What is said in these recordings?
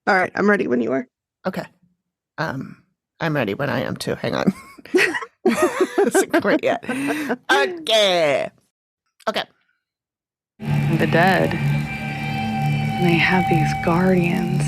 All right, I'm ready when you are. Okay. I'm ready when I am too. Hang on. Isn't quite yet. Okay. Okay. The dead. And they have these guardians.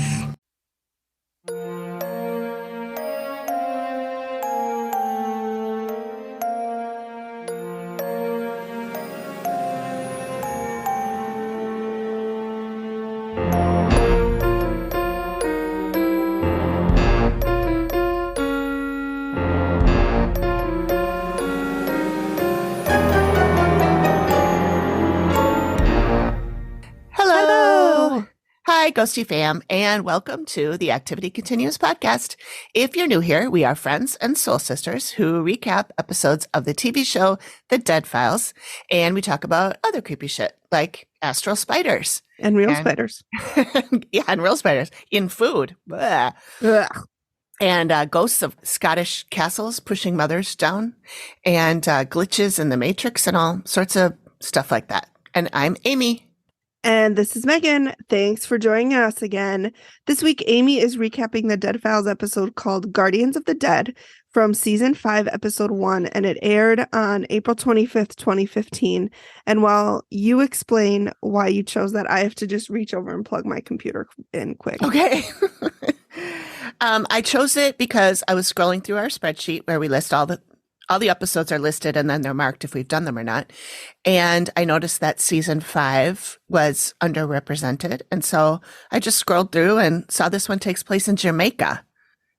Hello. Hi, Ghosty fam, and welcome to the Activity Continues podcast. If you're new here, we are friends and soul sisters who recap episodes of the TV show The Dead Files, and we talk about other creepy shit like astral spiders. And real spiders. Yeah, and real spiders in food. Blah. Ugh. And ghosts of Scottish castles pushing mothers down, and glitches in the Matrix and all sorts of stuff like that. And I'm Amy. And this is Megan. Thanks for joining us again. This week, Amy is recapping the Dead Files episode called Guardians of the Dead from season 5, episode 1, and it aired on April 25th, 2015. And while you explain why you chose that, I have to just reach over and plug my computer in quick. Okay. I chose it because I was scrolling through our spreadsheet where we list all the episodes are listed and then they're marked if we've done them or not. And I noticed that season 5 was underrepresented. And so I just scrolled through and saw this one takes place in Jamaica.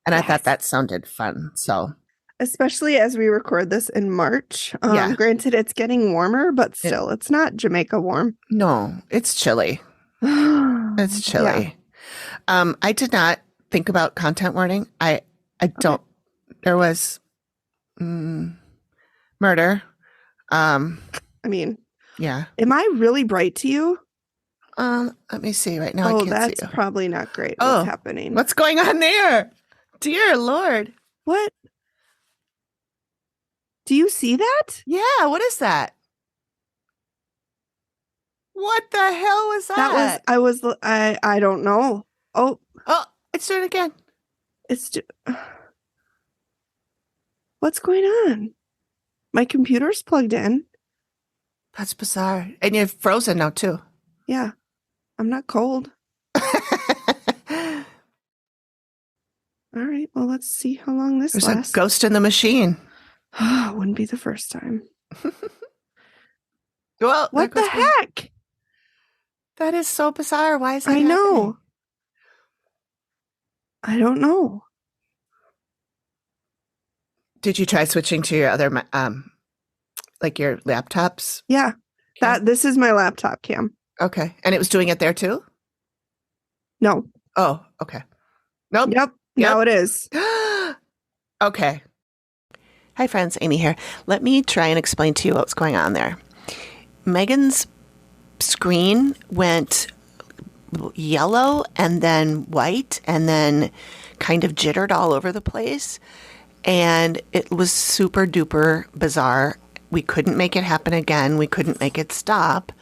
And I thought that sounded fun. So especially as we record this in March. Yeah. Granted, it's getting warmer, but still, it's not Jamaica warm. No, it's chilly. It's chilly. Yeah. I did not think about content warning. I don't. There was murder. I mean, Yeah. am I really bright to you? Let me see right now. I Oh, can't that's see you. probably not great. Oh, What's happening? What's going on there? Dear Lord. What? Do you see that? Yeah, what is that? What the hell was that? I don't know. Oh, It's doing it again. it's what's going on? My computer's plugged in. That's bizarre. And you're frozen now too. Yeah. I'm not cold. All right. Well, let's see how long this There's lasts. a ghost in the machine. Wouldn't be the first time. Well, What the heck? That is so bizarre. Why is that I know. happening? I don't know. Did you try switching to your other, like your laptops? Yeah. This is my laptop cam. Okay. And it was doing it there too? No. Oh, okay. Nope. Yep. Now it is. Okay. Hi, friends. Amy here. Let me try and explain to you what's going on there. Megan's screen went yellow and then white and then kind of jittered all over the place. And it was super duper bizarre. We couldn't make it happen again. We couldn't make it stop.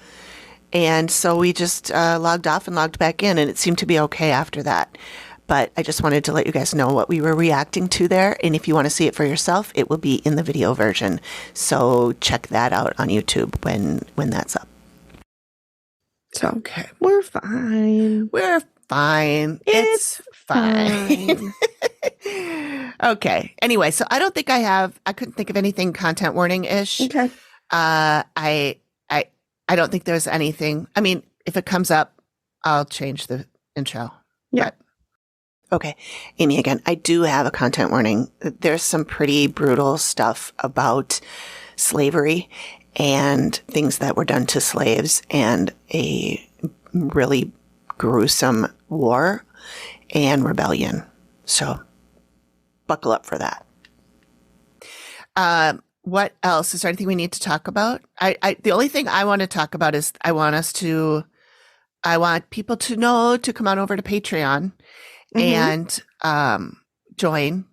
And so we just logged off and logged back in, and it seemed to be okay after that. But I just wanted to let you guys know what we were reacting to there. And if you want to see it for yourself, it will be in the video version. So check that out on YouTube when that's up. So Okay. we're fine. We're fine. It's fine. Okay. Anyway, so I don't think I couldn't think of anything content warning-ish. Okay. I don't think there's anything. I mean, if it comes up, I'll change the intro. Yeah. But, okay. Amy again. I do have a content warning. There's some pretty brutal stuff about slavery and things that were done to slaves and a really gruesome war and rebellion. So buckle up for that. What else? Is there anything we need to talk about? The only thing I want to talk about is I want people to know to come on over to Patreon and join.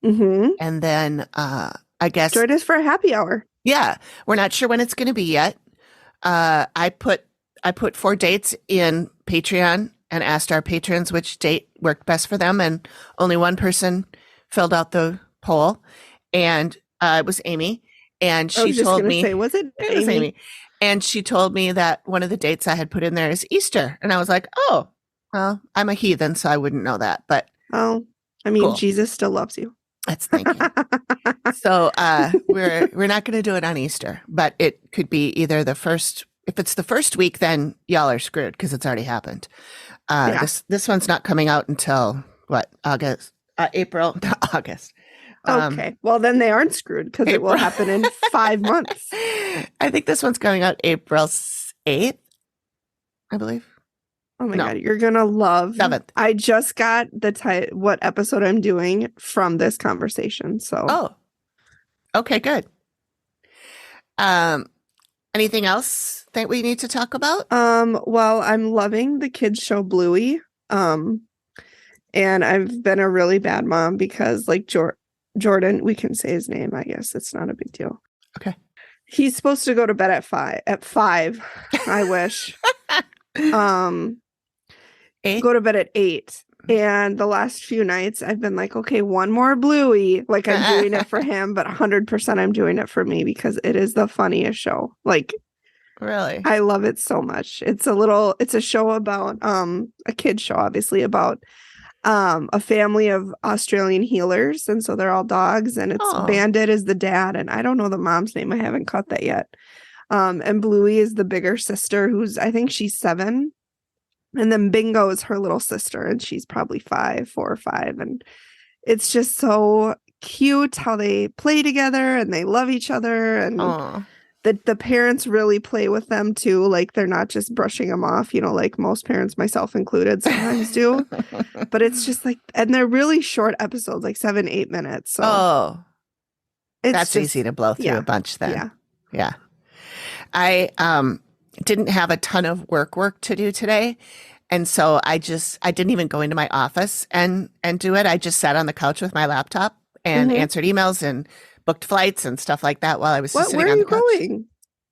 Mm-hmm. And then I guess Join us for a happy hour. Yeah, we're not sure when it's going to be yet. I put 4 dates in Patreon and asked our patrons which date worked best for them, and only one person filled out the poll, and it was Amy. And I she was just told gonna me say, was it it was Amy, and she told me that one of the dates I had put in there is Easter, and I was like, oh, well, I'm a heathen, so I wouldn't know that, but Oh, I mean, cool. Jesus still loves you. That's thank you. So we're not going to do it on Easter, but it could be either the first. If it's the first week, then y'all are screwed because it's already happened. Yeah. This one's not coming out until what, August, April, not August. Okay. Well, then they aren't screwed because it will April. happen in 5 months. I think this one's coming out April 8th, I believe. Oh my No. God. You're going to love. 7th. I just got what episode I'm doing from this conversation. So. Oh, okay, good. Anything else that we need to talk about? Well, I'm loving the kids show Bluey. And I've been a really bad mom because like Jordan, we can say his name, I guess. It's not a big deal. Okay. He's supposed to go to bed at 5. I wish. 8? Go to bed at 8. And the last few nights I've been like, okay, one more Bluey. Like I'm doing it for him, but 100% I'm doing it for me because it is the funniest show. Like Really? I love it so much. It's a show about a kid show, obviously, about a family of Australian healers, and so they're all dogs, and it's Bandit is the dad, and I don't know the mom's name. I haven't caught that yet. And Bluey is the bigger sister, who's I think she's 7, and then Bingo is her little sister, and she's probably 4 or 5, and it's just so cute how they play together and they love each other, and the parents really play with them too. Like they're not just brushing them off, like most parents, myself included, sometimes do. But it's just like, and they're really short episodes, like 7-8 minutes. So that's easy to blow through a bunch then. Yeah. I didn't have a ton of work to do today. And so I didn't even go into my office and do it. I just sat on the couch with my laptop and answered emails and booked flights and stuff like that while I was just sitting on the couch. Where are you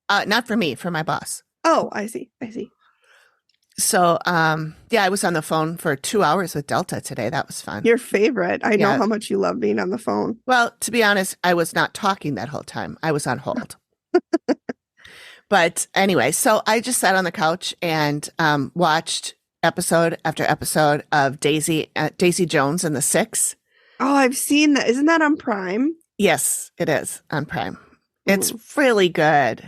going? Not for me, for my boss. Oh, I see. So, I was on the phone for 2 hours with Delta today. That was fun. Your favorite. I know how much you love being on the phone. Well, to be honest, I was not talking that whole time. I was on hold. But anyway, so I just sat on the couch and watched episode after episode of Daisy Jones and the Six. Oh, I've seen that. Isn't that on Prime? Yes, it is on Prime. It's really good.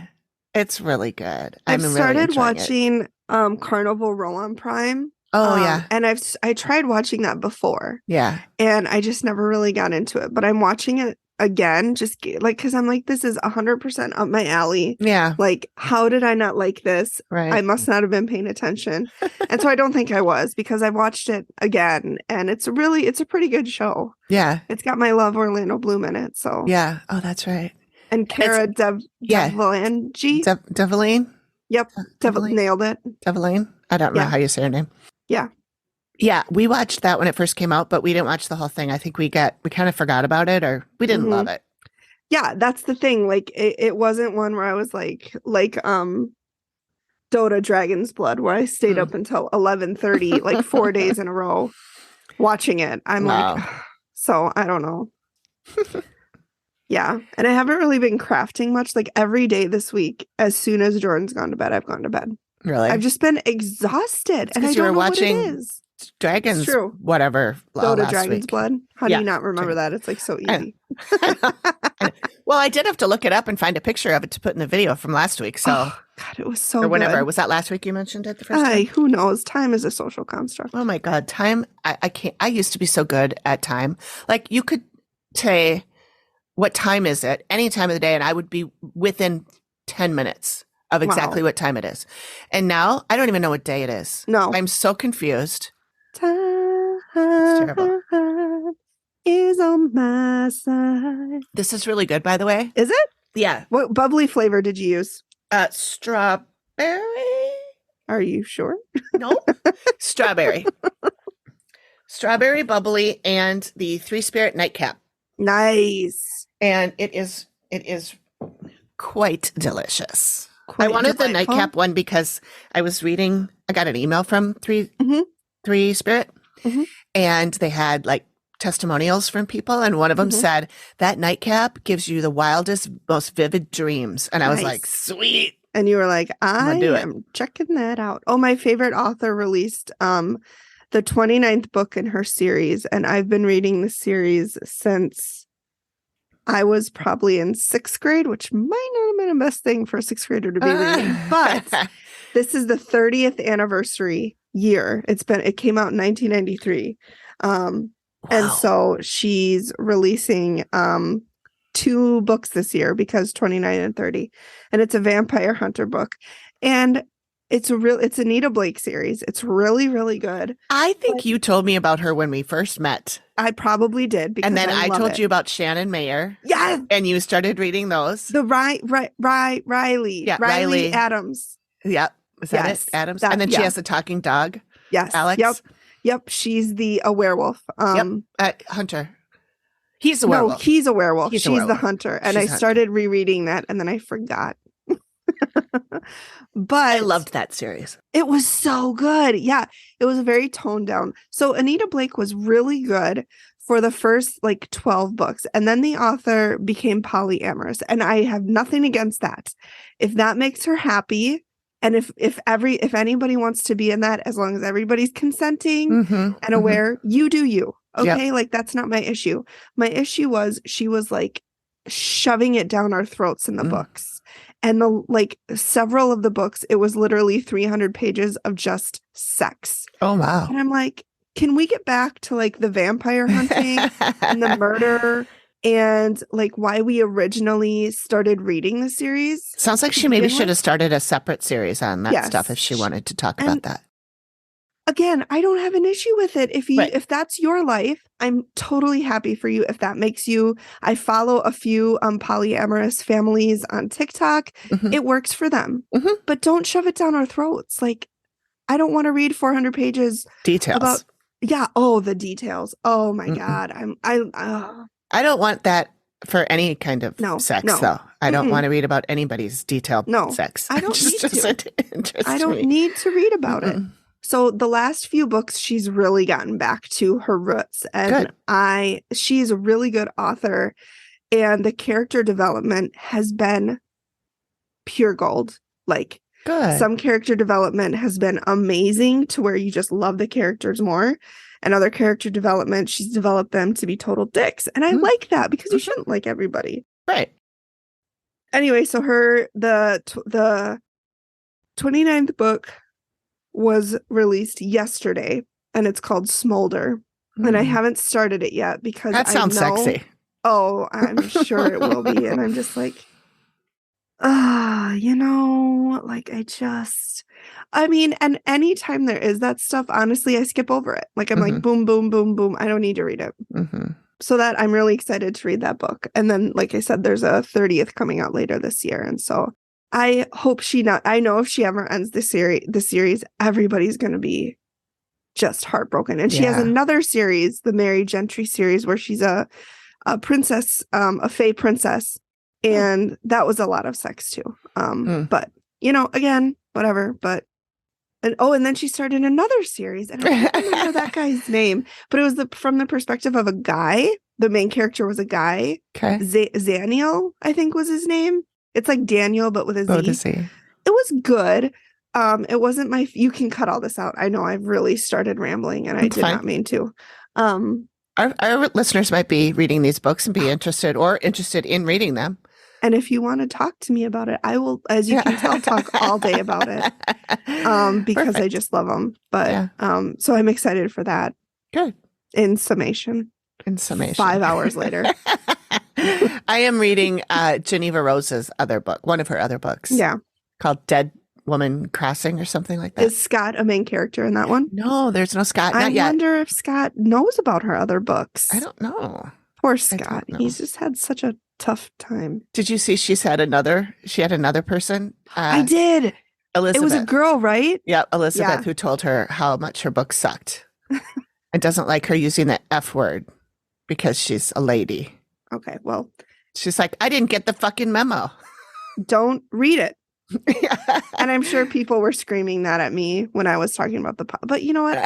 It's really good. I've started watching Carnival Row on Prime. Oh, yeah. And I tried watching that before. Yeah. And I just never really got into it. But I'm watching it again, just like, because I'm like, this is 100% up my alley. Yeah. Like, how did I not like this? Right. I must not have been paying attention. And so I don't think I was, because I watched it again. And it's a pretty good show. Yeah. It's got my love Orlando Bloom in it. So yeah. Oh, that's right. And Cara Delevingne. Develine? Yep. Nailed it. Develine? I don't know how you say her name. Yeah. Yeah. We watched that when it first came out, but we didn't watch the whole thing. I think we kind of forgot about it, or we didn't love it. Yeah, that's the thing. Like it wasn't one where I was like Dota Dragon's Blood, where I stayed up until 11:30, like 4 days in a row watching it. I'm like, so I don't know. Yeah. And I haven't really been crafting much. Like every day this week, as soon as Jordan's gone to bed, I've gone to bed. Really? I've just been exhausted. And I don't know watching what it is. Dragons, whatever. Dota Dragon's Blood. How do you not remember that? It's like so easy. Well, I did have to look it up and find a picture of it to put in the video from last week. So, God, it was so or whenever. good. Was that last week you mentioned it the first time? Who knows? Time is a social construct. Oh my God. Time. I can't. I used to be so good at time. Like you could say, what time is it? Any time of the day. And I would be within 10 minutes of exactly what time it is. And now I don't even know what day it is. No. I'm so confused. Time terrible. is on my side. This is really good, by the way. Is it? Yeah. What bubbly flavor did you use? Strawberry. Are you sure? Nope. Strawberry. Strawberry bubbly and the 3-Spirit nightcap. Nice. And it is quite delicious. I wanted the nightcap one because I was reading, I got an email from Three Spirit. Mhm. And they had like testimonials from people. And one of them Mhm. said, that nightcap gives you the wildest, most vivid dreams. And I was like, Nice. sweet. And you were like, I gonna do it. am checking that out. Oh, my favorite author released the 29th book in her series. And I've been reading the series since I was probably in 6th grade, which might not have been the best thing for a 6th grader to be reading. But this is the 30th anniversary year. It came out in 1993. And so she's releasing 2 books this year because 29 and 30. And it's a vampire hunter book. And it's a Nita Blake series. It's really, really good. I think you told me about her when we first met. I probably did. Because and then I told it. you about Shannon Mayer. Yeah. And you started reading those. The Riley. Yeah, Riley Adams. Yep. Is that it? Adams? And then she has a talking dog. Yes. Alex. Yep. She's a werewolf. Hunter. He's a werewolf. No, he's a werewolf. She's the hunter. And I started rereading that and then I forgot. But I loved that series. It was so good. Yeah. It was very toned down. So Anita Blake was really good for the first 12 books. And then the author became polyamorous. And I have nothing against that. If that makes her happy, and if anybody wants to be in that, as long as everybody's consenting and aware, you do you. Okay. Yep. That's not my issue. My issue was she was shoving it down our throats in the books. And several of the books, it was literally 300 pages of just sex. Oh, wow. And I'm like, can we get back to the vampire hunting and the murder and why we originally started reading the series? Sounds like she maybe should have started a separate series on that stuff if she wanted to talk about that. Again, I don't have an issue with it. If that's your life, I'm totally happy for you. If that makes you, I follow a few polyamorous families on TikTok. It works for them, but don't shove it down our throats. I don't want to read 400 pages details about. Yeah. Oh, the details. Oh my God. I don't want that for any kind of sex, though. I don't want to read about anybody's detailed sex. I don't need to. I don't need to read about it. So the last few books, she's really gotten back to her roots, and she's a really good author, and the character development has been pure gold. Some character development has been amazing to where you just love the characters more, and other character development, she's developed them to be total dicks, and I like that because you shouldn't like everybody, right? Anyway, so the 29th book was released yesterday, and it's called Smolder. And I haven't started it yet because that sounds sexy. Oh, I'm sure it will be. And I'm just and anytime there is that stuff, honestly, I skip over it. I'm boom, boom, boom, boom. I don't need to read it. So that I'm really excited to read that book. And then, like I said, there's a 30th coming out later this year. And so I hope I know if she ever ends the series, everybody's going to be just heartbroken. And she has another series, the Mary Gentry series, where she's a princess, a fae princess. And that was a lot of sex too. But, again, whatever. But, and then she started another series. And I don't remember that guy's name, but it was from the perspective of a guy. The main character was a guy. Okay. Zaniel, I think was his name. It's like Daniel, but with a Z. Oh, the Z. It was good. It wasn't you can cut all this out. I know I've really started rambling and I did not mean to. Our listeners might be reading these books and be interested in reading them. And if you want to talk to me about it, I will, as you can tell, talk all day about it. Because Perfect. I just love them. But so I'm excited for that. Good. In summation. 5 hours later. I am reading Geneva Rose's other book, one of her other books. Yeah. Called Dead Woman Crossing or something like that. Is Scott a main character in that one? No, there's no Scott. Not yet. I wonder if Scott knows about her other books. I don't know. Poor Scott. He's just had such a tough time. Did you see she had another person? I did. Elizabeth. It was a girl, right? Yeah, Elizabeth, who told her how much her book sucked. And doesn't like her using the F word because she's a lady. Okay, well. She's like, I didn't get the fucking memo. Don't read it. And I'm sure people were screaming that at me when I was talking about but you know what?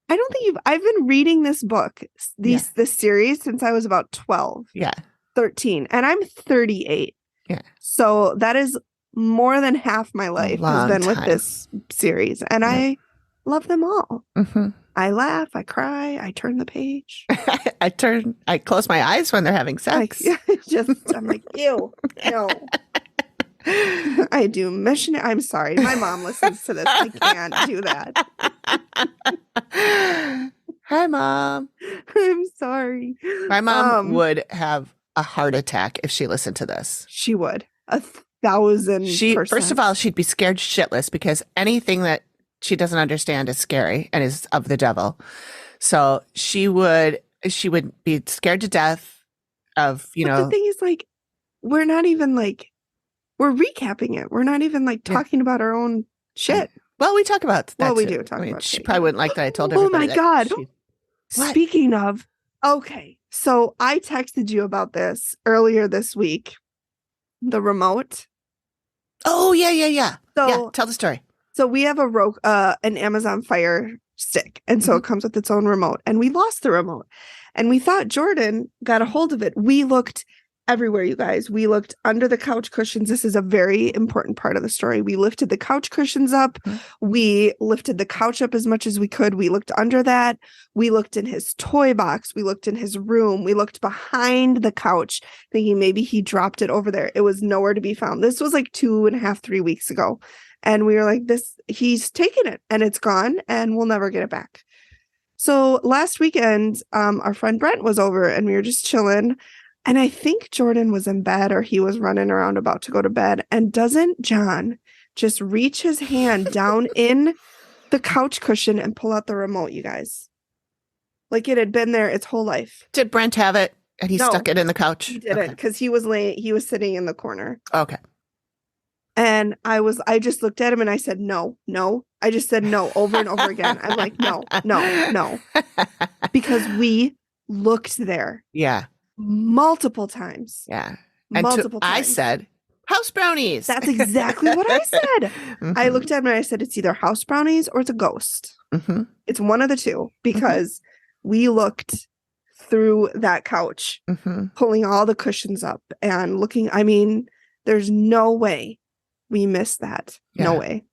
I don't think I've been reading this book, this series since I was about 12, Yeah. 13, and I'm 38. Yeah. So that is more than half my life has long been with time. this series, and I love them all. Mm-hmm. I laugh, I cry, I turn the page. I close my eyes when they're having sex. I'm like, ew, no. I do missionary. I'm sorry. My mom listens to this. I can't do that. Hi, Mom. I'm sorry. My mom would have a heart attack if she listened to this. She would. 1,000%. First of all, she'd be scared shitless because anything that she doesn't understand is scary and is of the devil. So she would be scared to death of, But the thing is, like, we're not even like, we're recapping it. We're not even like talking about our own shit. Well, we talk about that. Well, we do talk about she shit. probably wouldn't like that I told everybody. Oh my God. What? Speaking of, okay. So I texted you about this earlier this week. The remote. Oh, yeah. So, tell the story. So we have an Amazon Fire Stick. And so it comes with its own remote. And we lost the remote. And we thought Jordan got a hold of it. We looked everywhere, you guys. We looked under the couch cushions. This is a very important part of the story. We lifted the couch cushions up. We lifted the couch up as much as we could. We looked under that. We looked in his toy box. We looked in his room. We looked behind the couch, thinking maybe he dropped it over there. It was nowhere to be found. This was like 2.5, 3 weeks ago. And we were like, he's taken it and it's gone and we'll never get it back. So last weekend, our friend Brent was over and we were just chilling. And I think Jordan was in bed or he was running around about to go to bed. And doesn't John just reach his hand down in the couch cushion and pull out the remote, you guys? Like it had been there its whole life. Did Brent have it and he stuck it in the couch? He didn't, because he was sitting in the corner. Okay. And I just looked at him and I said, no. I just said no over and over again. I'm like, no. Because we looked there. Yeah. Multiple times. Yeah. Multiple times. I said, house brownies. That's exactly what I said. I looked at him and I said, it's either house brownies or it's a ghost. It's one of the two, because we looked through that couch, pulling all the cushions up and looking. I mean, there's no way we missed that. Yeah. No way.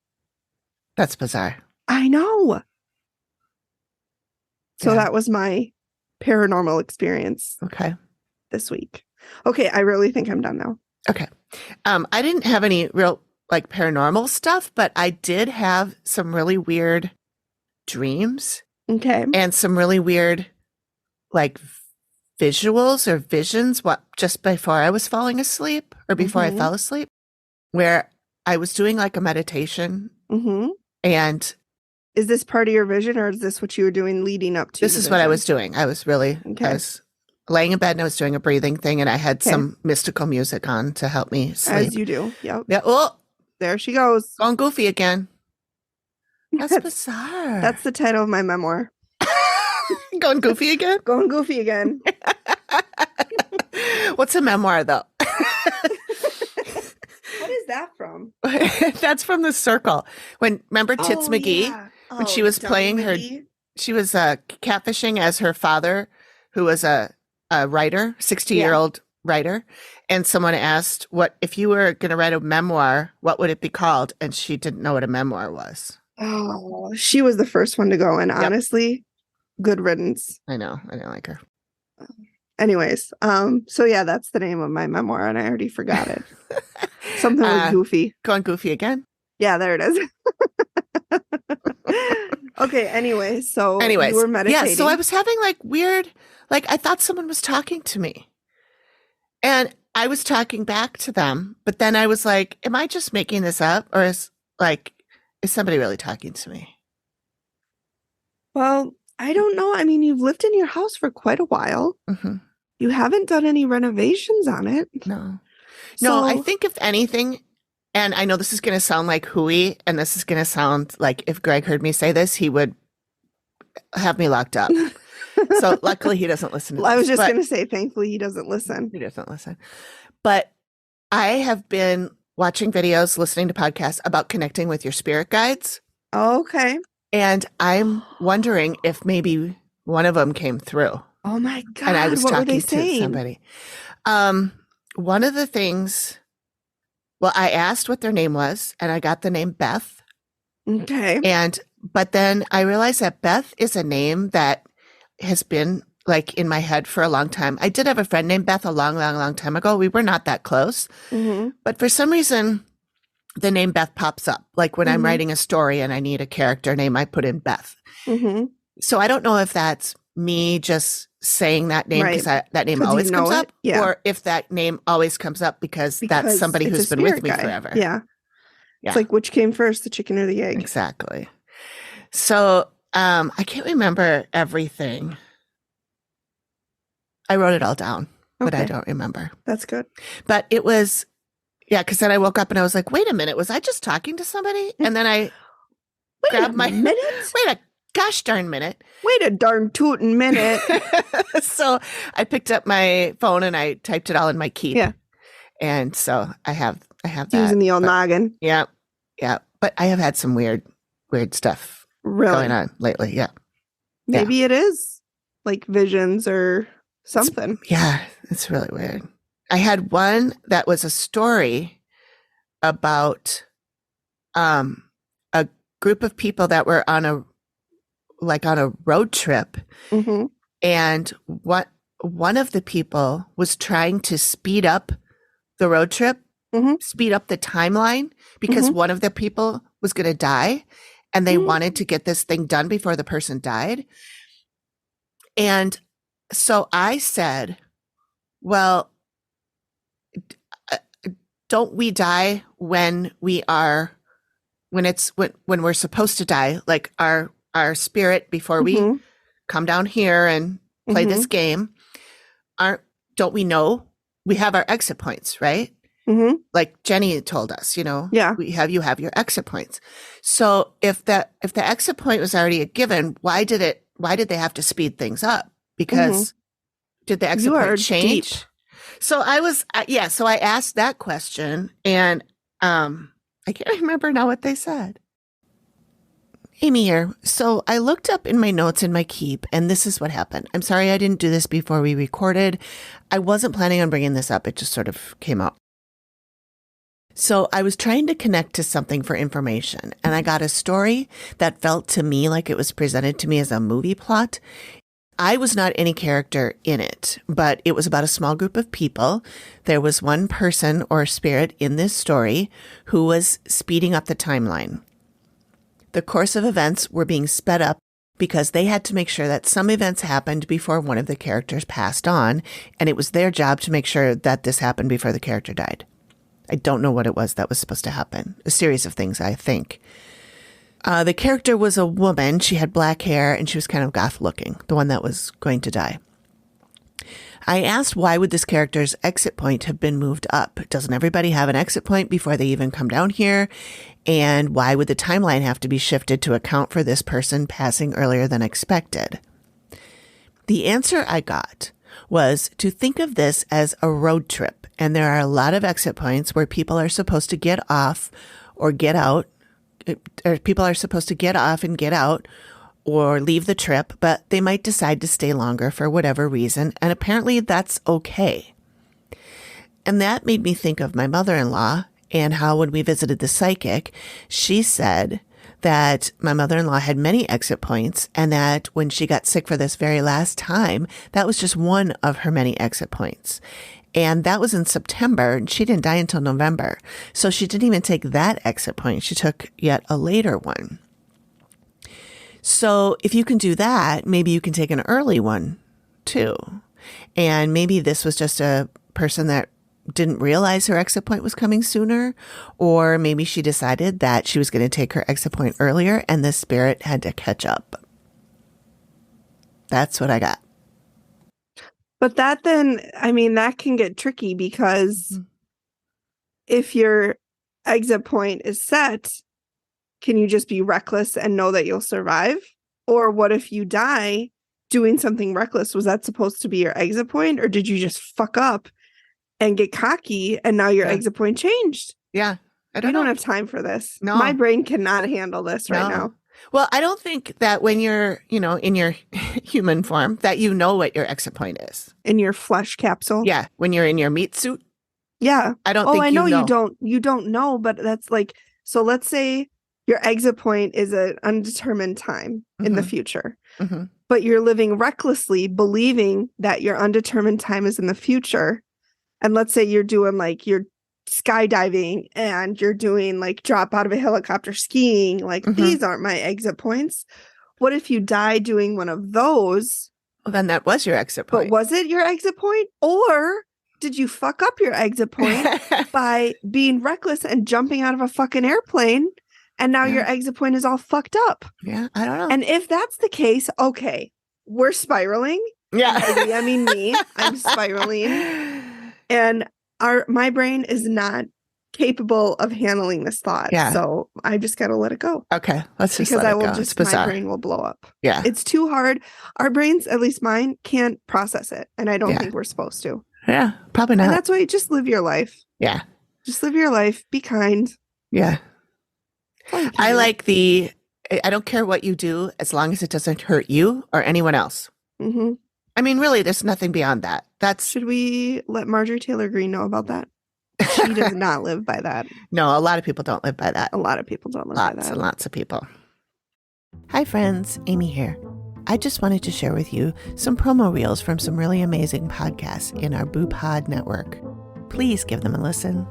That's bizarre. I know. So that was my paranormal experience. Okay. This week. Okay, I really think I'm done now. Okay. I didn't have any real like paranormal stuff, but I did have some really weird dreams. Okay. And some really weird like visuals or visions just before I was falling asleep or before I fell asleep, where I was doing like a meditation. And is this part of your vision or is this what you were doing leading up to? This is what I was doing. I was really, I was laying in bed and I was doing a breathing thing and I had some mystical music on to help me sleep. As you do. Yep. Yeah. Oh, there she goes. Going goofy again. That's bizarre. That's the title of my memoir. Going goofy again? Going goofy again. What's a memoir though? What is that from? That's from The Circle. Remember Tits McGee? Yeah. When she was playing she was catfishing as her father, who was a writer, 60-year-old writer. And someone asked, what if you were going to write a memoir, what would it be called? And she didn't know what a memoir was. Oh, she was the first one to go. And honestly, good riddance. I know. I didn't like her. Anyways, so yeah, that's the name of my memoir, and I already forgot it. Something with goofy. Going goofy again? Yeah, there it is. Okay, anyways, you were meditating. Yeah, so I was having like weird, like I thought someone was talking to me. And I was talking back to them, but then I was like, am I just making this up? Or is somebody really talking to me? Well, I don't know. I mean, you've lived in your house for quite a while. You haven't done any renovations on it. No, I think if anything, and I know this is going to sound like hooey, and this is going to sound like if Greg heard me say this, he would have me locked up. So luckily he doesn't listen to this. I was just going to say, thankfully he doesn't listen. He doesn't listen. But I have been watching videos, listening to podcasts about connecting with your spirit guides. Oh, okay. And I'm wondering if maybe one of them came through. Oh my God. And I was what were they talking to saying? somebody. One of the things, well, I asked what their name was, and I got the name Beth. Okay. But then I realized that Beth is a name that has been like in my head for a long time. I did have a friend named Beth a long, long, long time ago. We were not that close. Mm-hmm. But for some reason, the name Beth pops up. Like when I'm Mhm. writing a story and I need a character name, I put in Beth. Mm-hmm. So I don't know if that's me just saying that name because Right. that name 'Cause you always know comes it? up, Yeah. or if that name always comes up because that's somebody it's a who's been with spirit me guy. forever. Yeah. Yeah, It's like, which came first, the chicken or the egg? exactly. So I can't remember everything. I wrote it all down, but I Okay. don't remember. That's good. But it was, yeah, because then I woke up and I was like, wait a minute, was I just talking to somebody? And then I Wait grabbed a my minute. wait a gosh darn minute. Wait a darn tootin' minute. So I picked up my phone and I typed it all in my keep. Yeah. And so I have that. Using the old but- noggin. Yeah. Yeah. But I have had some weird stuff Really. going on lately. Yeah. Maybe it is like visions or something. Yeah. It's really weird. I had one that was a story about a group of people that were on a road trip. Mm-hmm. And one of the people was trying to speed up the road trip, Mhm. speed up the timeline because one of the people was going to die and they wanted to get this thing done before the person died. And so I said, well, don't we die when we're supposed to die, like our spirit before we come down here and play this game? Don't we know we have our exit points, right? Mm-hmm. Like Jenny told us, Yeah. you have your exit points. So if the exit point was already a given, why did they have to speed things up? Because did the exit You are point change? deep. So so I asked that question and I can't remember now what they said. Amy here. So I looked up in my notes in my keep, and this is what happened. I'm sorry I didn't do this before we recorded. I wasn't planning on bringing this up. It just sort of came out. So I was trying to connect to something for information, and I got a story that felt to me like it was presented to me as a movie plot. I was not any character in it, but it was about a small group of people. There was one person or spirit in this story who was speeding up the timeline. The course of events were being sped up because they had to make sure that some events happened before one of the characters passed on, and it was their job to make sure that this happened before the character died. I don't know what it was that was supposed to happen. A series of things, I think. The character was a woman. She had black hair, and she was kind of goth looking, the one that was going to die. I asked why would this character's exit point have been moved up? Doesn't everybody have an exit point before they even come down here? And why would the timeline have to be shifted to account for this person passing earlier than expected? The answer I got was to think of this as a road trip. And there are a lot of exit points where people are supposed to get off or get out, or people are supposed to get off and get out or leave the trip, but they might decide to stay longer for whatever reason. And apparently that's okay. And that made me think of my mother-in-law and how when we visited the psychic, she said that my mother-in-law had many exit points and that when she got sick for this very last time, that was just one of her many exit points. And that was in September, and she didn't die until November. So she didn't even take that exit point. She took yet a later one. So if you can do that, maybe you can take an early one too. And maybe this was just a person that didn't realize her exit point was coming sooner, or maybe she decided that she was going to take her exit point earlier and the spirit had to catch up. That's what I got. But that then, I mean, that can get tricky because if your exit point is set, can you just be reckless and know that you'll survive? Or what if you die doing something reckless? Was that supposed to be your exit point? Or did you just fuck up and get cocky and now your exit point changed? Yeah. I don't have time for this. No. My brain cannot handle this right now. Well, I don't think that when you're, in your human form, that you know what your exit point is. In your flesh capsule. Yeah. When you're in your meat suit. Yeah. I don't Oh, think I you know know. you don't know, but that's like, so let's say your exit point is an undetermined time in the future, but you're living recklessly believing that your undetermined time is in the future. And let's say you're doing like, you're skydiving and you're doing like drop out of a helicopter skiing. Like these aren't my exit points. What if you die doing one of those? Well, then that was your exit point. But was it your exit point? Or did you fuck up your exit point by being reckless and jumping out of a fucking airplane? And now your exit point is all fucked up. Yeah, I don't know. And if that's the case, okay, we're spiraling. Yeah. I mean, I'm spiraling. And my brain is not capable of handling this thought. Yeah. So I just got to let it go. Okay. Let's just because let I it will go. just, It's bizarre. my brain will blow up. Yeah. It's too hard. Our brains, at least mine, can't process it. And I don't think we're supposed to. Yeah, probably not. And that's why you just live your life. Yeah. Just live your life. Be kind. Yeah. I don't care what you do as long as it doesn't hurt you or anyone else. Mm-hmm. I mean, really, there's nothing beyond that. Should we let Marjorie Taylor Greene know about that? She does not live by that. No, a lot of people don't live by that. A lot of people don't live by that. Lots and lots of people. Hi, friends. Amy here. I just wanted to share with you some promo reels from some really amazing podcasts in our Boo Pod network. Please give them a listen.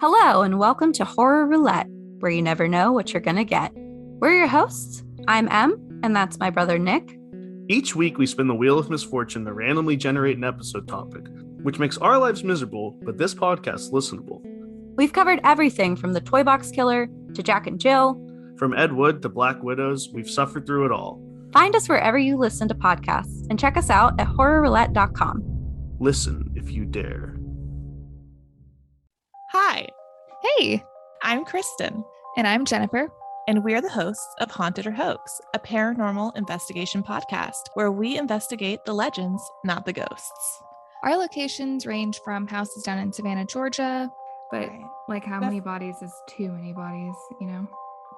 Hello, and welcome to Horror Roulette, where you never know what you're going to get. We're your hosts. I'm Em, and that's my brother Nick. Each week, we spin the wheel of misfortune to randomly generate an episode topic, which makes our lives miserable, but this podcast listenable. We've covered everything from the Toy Box Killer to Jack and Jill. From Ed Wood to Black Widows, we've suffered through it all. Find us wherever you listen to podcasts, and check us out at horrorroulette.com. Listen if you dare. Hi, Hey, I'm Kristen, and I'm Jennifer. and we're the hosts of Haunted or Hoax, a paranormal investigation podcast where we investigate the legends, not the ghosts. Our locations range from houses down in Savannah, Georgia, but Right. like how many bodies is too many bodies, you know?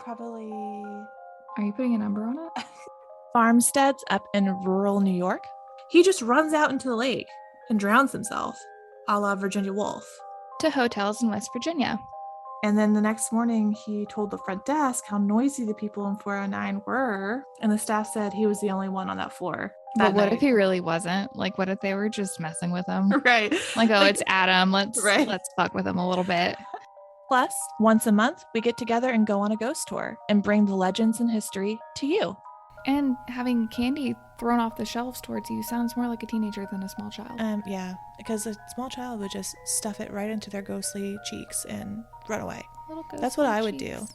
Probably Are you putting a number on it? farmsteads up in rural New York. He just runs out into the lake and drowns himself, a la Virginia Woolf. To hotels in West Virginia. And then the next morning, he told the front desk how noisy the people in 409 were, and the staff said he was the only one on that floor. But what if he really wasn't? Like, what if they were just messing with him? Right. Like, oh, it's Adam. Let's Right. fuck with him a little bit. Plus, once a month, we get together and go on a ghost tour and bring the legends and history to you. And having candy thrown off the shelves towards you sounds more like a teenager than a small child. Yeah, because a small child would just stuff it right into their ghostly cheeks and run away. Little That's what ghostly I would cheeks. do.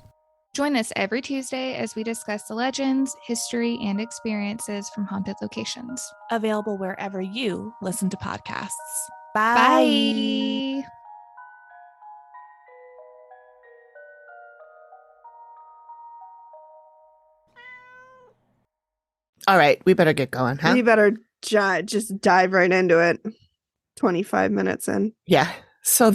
Join us every Tuesday as we discuss the legends, history, and experiences from haunted locations. Available wherever you listen to podcasts. Bye. All right, we better get going, huh? We better just dive right into it. 25 minutes in. Yeah. So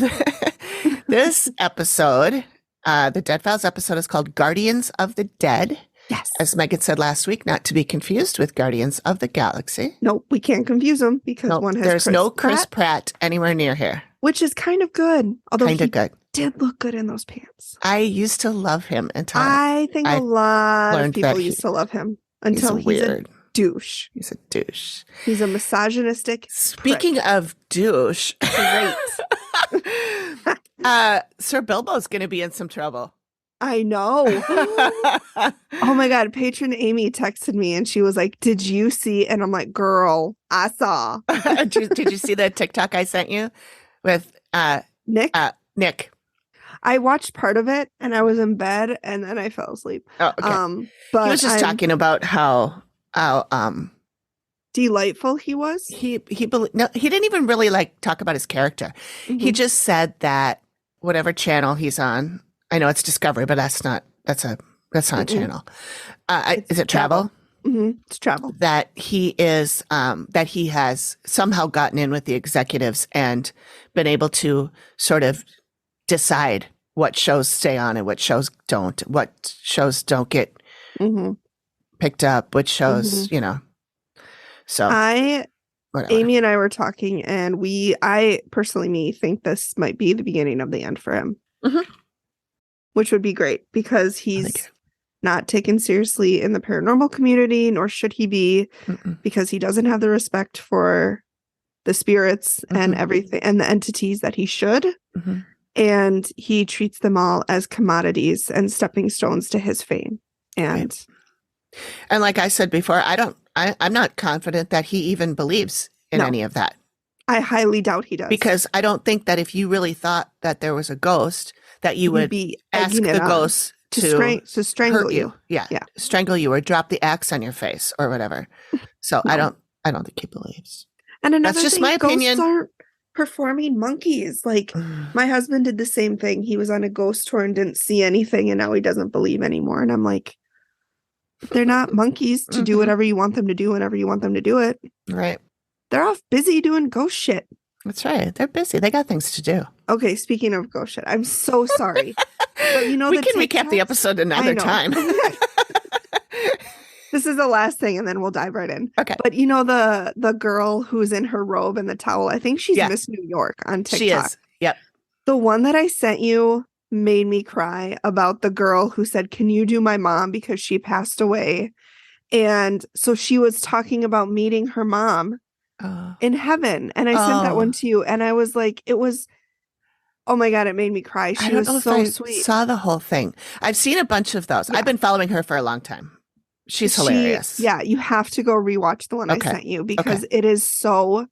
this episode, the Dead Files episode, is called Guardians of the Dead. Yes. As Megan said last week, not to be confused with Guardians of the Galaxy. Nope, we can't confuse them because No, one has there's no Chris Pratt, Pratt anywhere near here. which is kind of good. Although Kind he of good. did look good in those pants. I used to love him until I think I a lot of learned people that used he- to love him he's until he's weird. a douche. He's a douche. He's a misogynistic. Speaking of douche, Great. Sir Bilbo's going to be in some trouble. I know. Oh my God. Patron Amy texted me and she was like, "Did you see?" And I'm like, "Girl, I saw." did you see the TikTok I sent you with Nick? Nick? I watched part of it and I was in bed and then I fell asleep. Oh, okay. But He was just I'm talking about how delightful he was. he didn't even really like talk about his character. He Mhm. just said that whatever channel he's on, I know it's Discovery, but that's not a Mm-mm. channel. It's Is it Travel? It's travel. That he is that he has somehow gotten in with the executives and been able to sort of decide what shows stay on and what shows don't, what shows don't get picked up, which shows, you know. So whatever. Amy and I were talking, and I personally think this might be the beginning of the end for him, which would be great because he's not taken seriously in the paranormal community, nor should he be, because he doesn't have the respect for the spirits and everything and the entities that he should. And he treats them all as commodities and stepping stones to his fame. And like I said before, I'm not confident that he even believes in any of that. I highly doubt he does. Because I don't think that if you really thought that there was a ghost, that you would be ask the ghost to strangle you. Yeah. Strangle you or drop the axe on your face or whatever. So I don't think he believes. And another That's just thing, my opinion. Ghosts aren't performing monkeys. Like my husband did the same thing. He was on a ghost tour and didn't see anything, and now he doesn't believe anymore. And I'm like, they're not monkeys to do whatever you want them to do whenever you want them to do it. Right. They're off busy doing ghost shit. That's right. They're busy. They got things to do. Okay, speaking of ghost shit, I'm so sorry. But you know, we can recap the episode another time. This is the last thing, and then we'll dive right in. Okay. But you know the girl who's in her robe and the towel, I think she's Miss New York on TikTok. She is. Yep. The one that I sent you made me cry about the girl who said, "Can you do my mom because she passed away?" And so she was talking about meeting her mom in heaven. And I sent that one to you, and I was like, oh my God, it made me cry. She was so sweet. Saw the whole thing. I've seen a bunch of those. I've been following her for a long time. She's hilarious. Yeah, you have to go rewatch the one I sent you because it is so.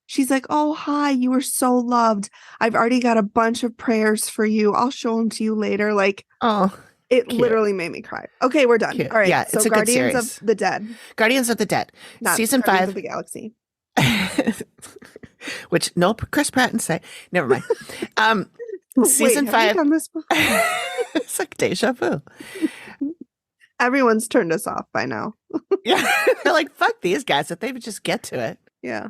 She's like, "Oh, hi, you were so loved. I've already got a bunch of prayers for you. I'll show them to you later." Like, it cute. Literally made me cry. Okay, we're done. Cute. All right, yeah, so it's a Guardians good series. of the Dead. Guardians of the Dead. Not Season Guardians 5 of the Galaxy. Which no Chris Pratt and say. Never mind. Season 5. Have you done this before? It's like deja vu. Everyone's turned us off by now. Yeah. They're like, fuck these guys if they would just get to it. Yeah.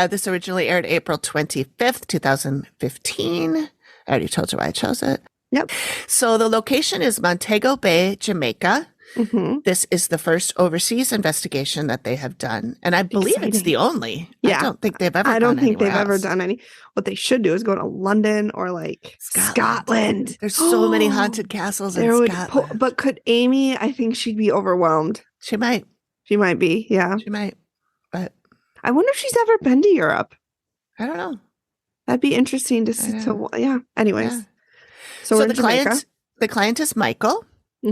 This originally aired April 25th, 2015. I already told you why I chose it. Yep. So the location is Montego Bay, Jamaica. This is the first overseas investigation that they have done. And I believe it's the only. Yeah. I don't think they've ever done any. What they should do is go to London or like Scotland. There's so many haunted castles in Scotland. But could Amy, I think she'd be overwhelmed. She might. She might be, yeah. She might. But I wonder if she's ever been to Europe. I don't know. That'd be interesting to see. Yeah. Anyways. Yeah. So we're in Jamaica. The client is Michael.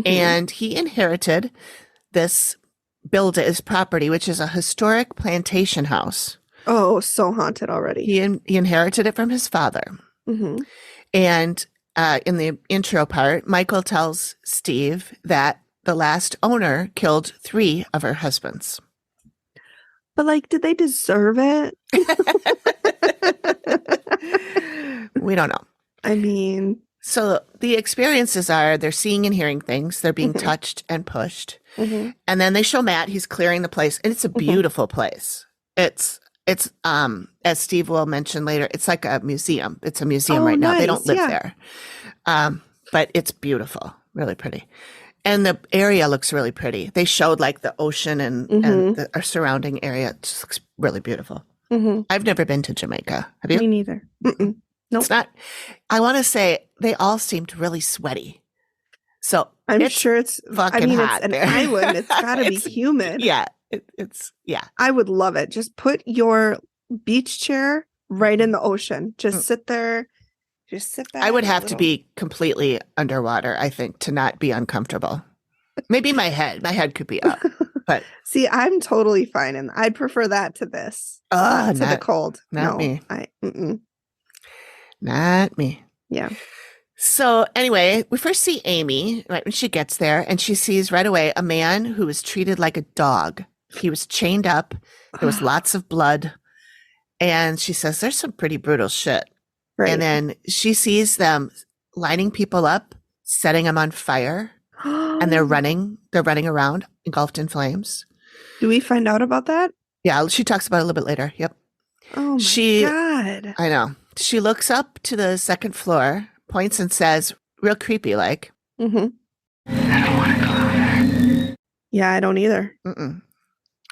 And he inherited this property, which is a historic plantation house. Oh, so haunted already. He inherited it from his father. And in the intro part, Michael tells Steve that the last owner killed 3 of her husbands. But like, did they deserve it? We don't know. I mean... So the experiences are they're seeing and hearing things. They're being touched and pushed. And then they show Matt. He's clearing the place. And it's a beautiful place. It's as Steve will mention later, it's like a museum. It's a museum right now. They don't live there. But it's beautiful. Really pretty. And the area looks really pretty. They showed like the ocean and the surrounding area. It just looks really beautiful. I've never been to Jamaica. Have you? Me neither. Nope. It's not. I want to say they all seemed really sweaty. So I'm sure it's fucking hot. It's an there. island. It's got to be humid. Yeah. Yeah. I would love it. Just put your beach chair right in the ocean. Just sit there. Just sit back. I would have to be completely underwater, I think, to not be uncomfortable. Maybe my head. My head could be up. But see, I'm totally fine, and I'd prefer that to this. To the cold. Not me. Mm-mm. Not me. Yeah. So anyway, we first see Amy right when she gets there, and she sees right away a man who was treated like a dog. He was chained up. There was lots of blood. And she says, there's some pretty brutal shit. Right. And then she sees them lining people up, setting them on fire, and they're running around engulfed in flames. Do we find out about that? Yeah, she talks about it a little bit later. Yep. Oh my God. I know. She looks up to the second floor, points and says, real creepy like. Mm-hmm. I don't want to go there. Yeah, I don't either. Mm-mm.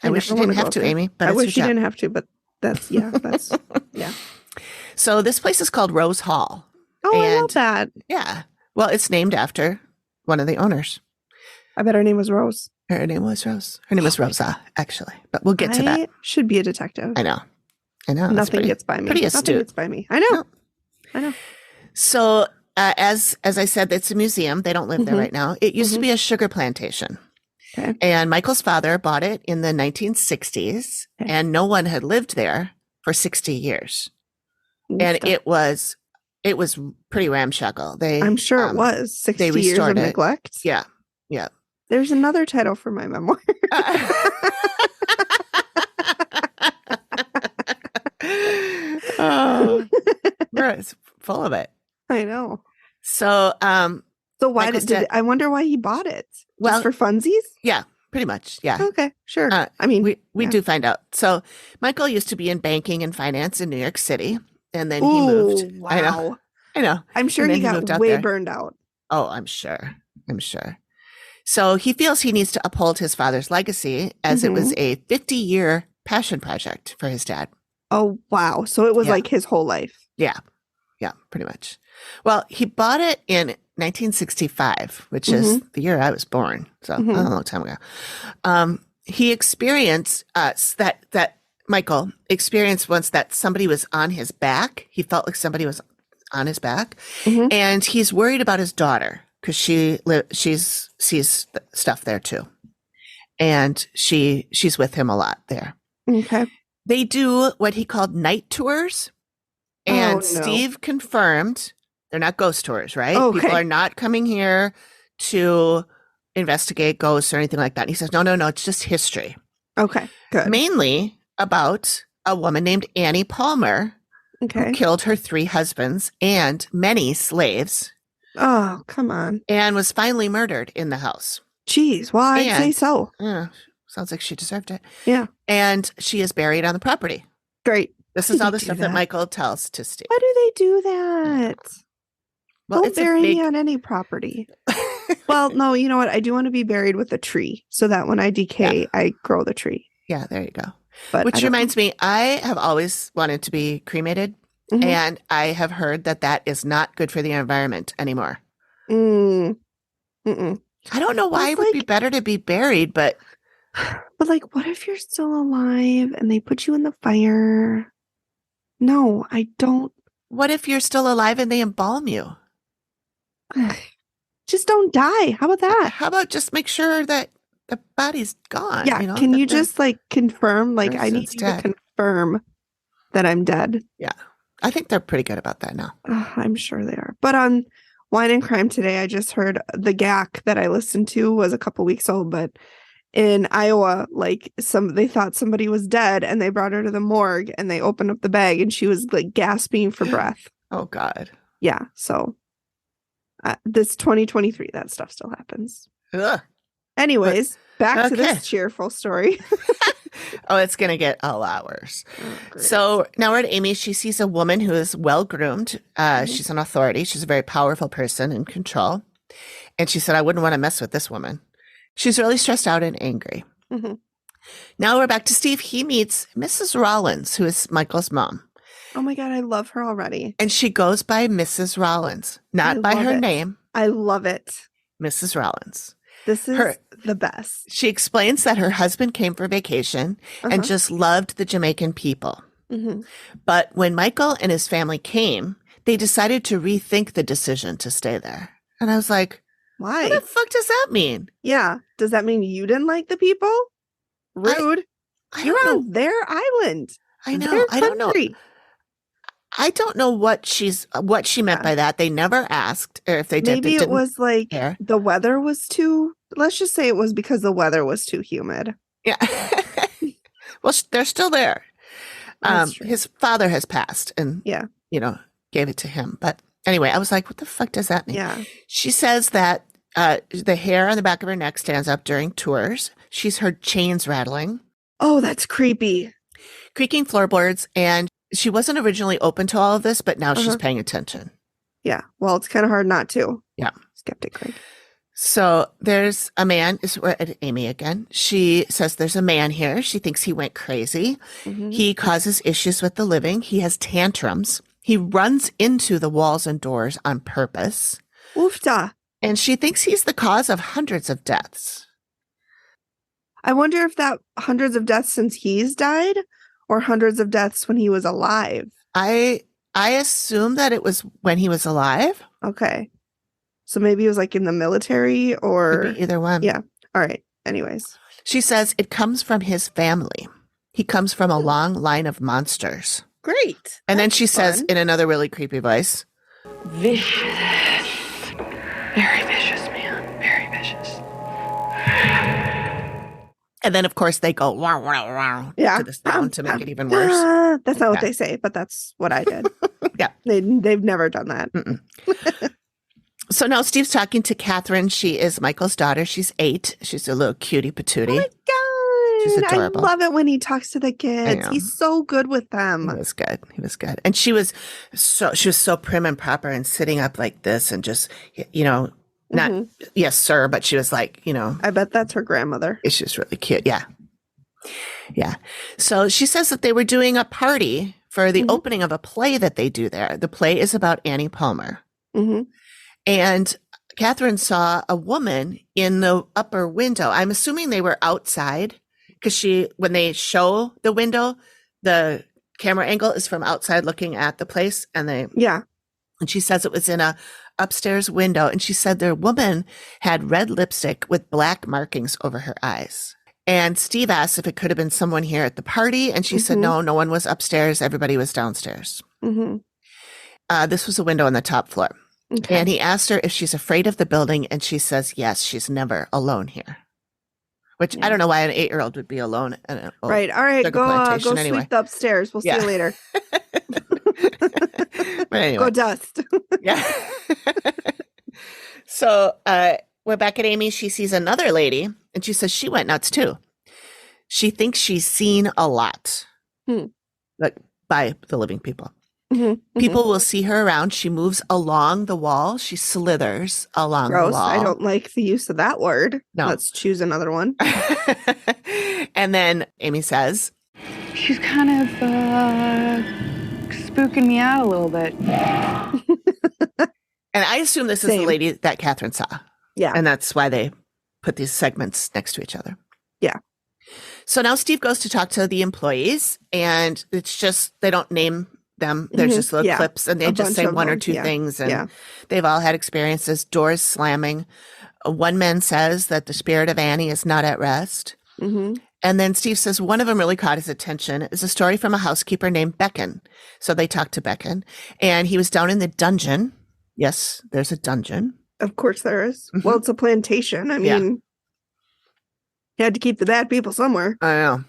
I I wish you never didn't wanna go have up to, there. Amy, but I it's wish you your job. didn't have to, but that's yeah. So this place is called Rose Hall. Oh, I love And- that. Yeah. Well, it's named after one of the owners. I bet her name was Rose. Her name was Rose. Her name was Rosa, actually. But we'll get to that. I should be a detective. I know. That's Nothing pretty- gets by me. Pretty Nothing astute. gets by me. I know. No. I know. So as I said, it's a museum. They don't live there Mhm. right now. It used to Mhm. be a sugar plantation. Okay. And Michael's father bought it in the 1960s, Okay. and no one had lived there for 60 years. And Stuff. it was pretty ramshackle. I'm sure it was 60 years of restored it. neglect. Yeah. Yeah. There's another title for my memoir. Oh, it's full of it. I know. So, So why Michael's did dead. I wonder why he bought it? Well- Just for funsies? yeah, pretty much. Yeah. Okay, sure. Uh, I mean, We yeah. do find out. So Michael used to be in banking and finance in New York City, and then he moved. Ooh, I know. wow. I know. I'm sure And he then he moved got out way there. burned out. Oh, I'm sure. So he feels he needs to uphold his father's legacy as it was a 50-year passion project for his dad. Oh, wow. So it was Yeah. like his whole life. Yeah, pretty much. Well, he bought it in 1965, which is the year I was born. So Mhm. a long time ago. He experienced that Michael experienced once that somebody was on his back. He felt like somebody was on his back, Mhm. and he's worried about his daughter because she sees stuff there too, and she's with him a lot there. Okay. They do what he called night tours. And Oh, no. Steve confirmed they're not ghost tours, right? Okay. People are not coming here to investigate ghosts or anything like that. And he says, no, it's just history. Okay. Good. Mainly about a woman named Annie Palmer Okay. who killed her 3 husbands and many slaves Oh, come on. and was finally murdered in the house. Jeez. Well, I'd say And- so. Sounds like she deserved it. Yeah. And she is buried on the property. Great. This Why is do all they the do stuff that that? Michael tells to Steve. Why do they do that? Well, Don't it's a bury big me on any property. Well, no, you know what? I do want to be buried with a tree so that when I decay, I grow the tree. Yeah, there you go. But Which reminds me, I have always wanted to be cremated, Mhm. and I have heard that is not good for the environment anymore. Mm. Mm-mm. I don't know why It's it would be like- better to be buried, but But like, what if you're still alive and they put you in the fire? No, I don't. what if you're still alive and they embalm you? Just don't die. How about that? How about just make sure that the body's gone? Yeah. You know, Can that you the just like confirm? Like, I need person's you dead. to confirm that I'm dead. I think they're pretty good about that now. I'm sure they are. But on Wine and Crime today, I just heard the GAC that I listened to was a couple weeks old, but in Iowa, like they thought somebody was dead and they brought her to the morgue and they opened up the bag and she was like gasping for breath. Oh God. Yeah. So this 2023, that stuff still happens. Ugh. Anyways, back to okay. this cheerful story. Oh, it's gonna get a lot worse. Oh, great. So now we're at Amy. She sees a woman who is well groomed. Mhm. She's an authority. She's a very powerful person in control. And she said, I wouldn't want to mess with this woman. She's really stressed out and angry. Mhm. Now we're back to Steve. He meets Mrs. Rollins, who is Michael's mom. Oh my God, I love her already. And she goes by Mrs. Rollins, not I by love her it. name, I love it. Mrs. Rollins. This is Her- the best. She explains that her husband came for vacation and Uh-huh. just loved the Jamaican people. Mhm. But when Michael and his family came, they decided to rethink the decision to stay there. And I was like, Why? what the fuck does that mean? Yeah. Does that mean you didn't like the people? Rude. I You're don't know. on their island. I know. Their I don't know. country. I don't know what she meant Yeah. by that. They never asked, or if they did, Maybe they it didn't was like care. the weather was too, let's just say it was because the weather was too humid. Yeah. Well, they're still there. That's true. His father has passed, and Yeah. gave it to him. But anyway, I was like, what the fuck does that mean? Yeah. She says that the hair on the back of her neck stands up during tours. She's heard chains rattling, Oh, that's creepy. creaking floorboards, and she wasn't originally open to all of this, but now she's Uh-huh. paying attention. Yeah. Well, it's kind of hard not to. Yeah. Skeptic Craig. So there's a man, Amy again. She says there's a man here. She thinks he went crazy. Mhm. He causes issues with the living. He has tantrums. He runs into the walls and doors on purpose. Oofta. And she thinks he's the cause of hundreds of deaths. I wonder if that hundreds of deaths since he's died or hundreds of deaths when he was alive. I assume that it was when he was alive. Okay. So maybe he was like in the military or Could be either one. Yeah. All right. Anyways. She says it comes from his family. He comes from a long line of monsters. Great. And then she says fun. in another really creepy voice, Vicious. Very vicious, man. Very vicious. and then of course they go wow, wow, wow, Yeah. to the sound to make it even worse. That's not what Yeah. they say, but that's what I did. Yeah. They've never done that. So now Steve's talking to Catherine. She is Michael's daughter. She's 8. She's a little cutie patootie. Oh my God. She's adorable. I love it when he talks to the kids. know. He's so good with He them. was good. He was good. And she was so prim and proper and sitting up like this and just, not, Mhm. yes, sir, but she was like, I bet that's her grandmother. it's just really cute. Yeah. Yeah. So she says that they were doing a party for the Mhm. opening of a play that they do there. The play is about Annie Palmer. Hmm. And Catherine saw a woman in the upper window. I'm assuming they were outside because when they show the window, the camera angle is from outside looking at the place. And Yeah. she says it was in a upstairs window. And she said their woman had red lipstick with black markings over her eyes. And Steve asked if it could have been someone here at the party. And she said, Mhm. no one was upstairs. Everybody was downstairs. Hmm. This was a window on the top floor. Okay. And he asked her if she's afraid of the building, and she says, yes, she's never alone here. Which I Yeah. don't know why an 8-year-old would be alone. In a, Right. All right. sugar Go plantation sweep anyway. the upstairs. We'll see Yeah. you later. But anyway, Go dust. yeah. So we're back at Amy. She sees another lady, and she says she went nuts too. She thinks she's seen a lot, like by the living people. Mhm. People will see her around. She moves along the wall. She slithers along Gross. the wall. I don't like the use of that word. No. Let's choose another one. And then Amy says, She's kind of spooking me out a little bit. and I assume this is the Same. lady that Catherine saw. Yeah. And that's why they put these segments next to each other. Yeah. So now Steve goes to talk to the employees, and it's just, they don't name them. There's Mhm. just little Yeah. clips, and they A just bunch say of one or them. two Yeah. things. And Yeah. they've all had experiences, doors slamming. One man says that the spirit of Annie is not at rest. Hmm. And then Steve says one of them really caught his attention. It was a story from a housekeeper named Becken. So they talked to Becken, and he was down in the dungeon. Yes, there's a dungeon. Of course there is. Mhm. Well, it's a plantation. I Yeah. mean, you had to keep the bad people somewhere. I know.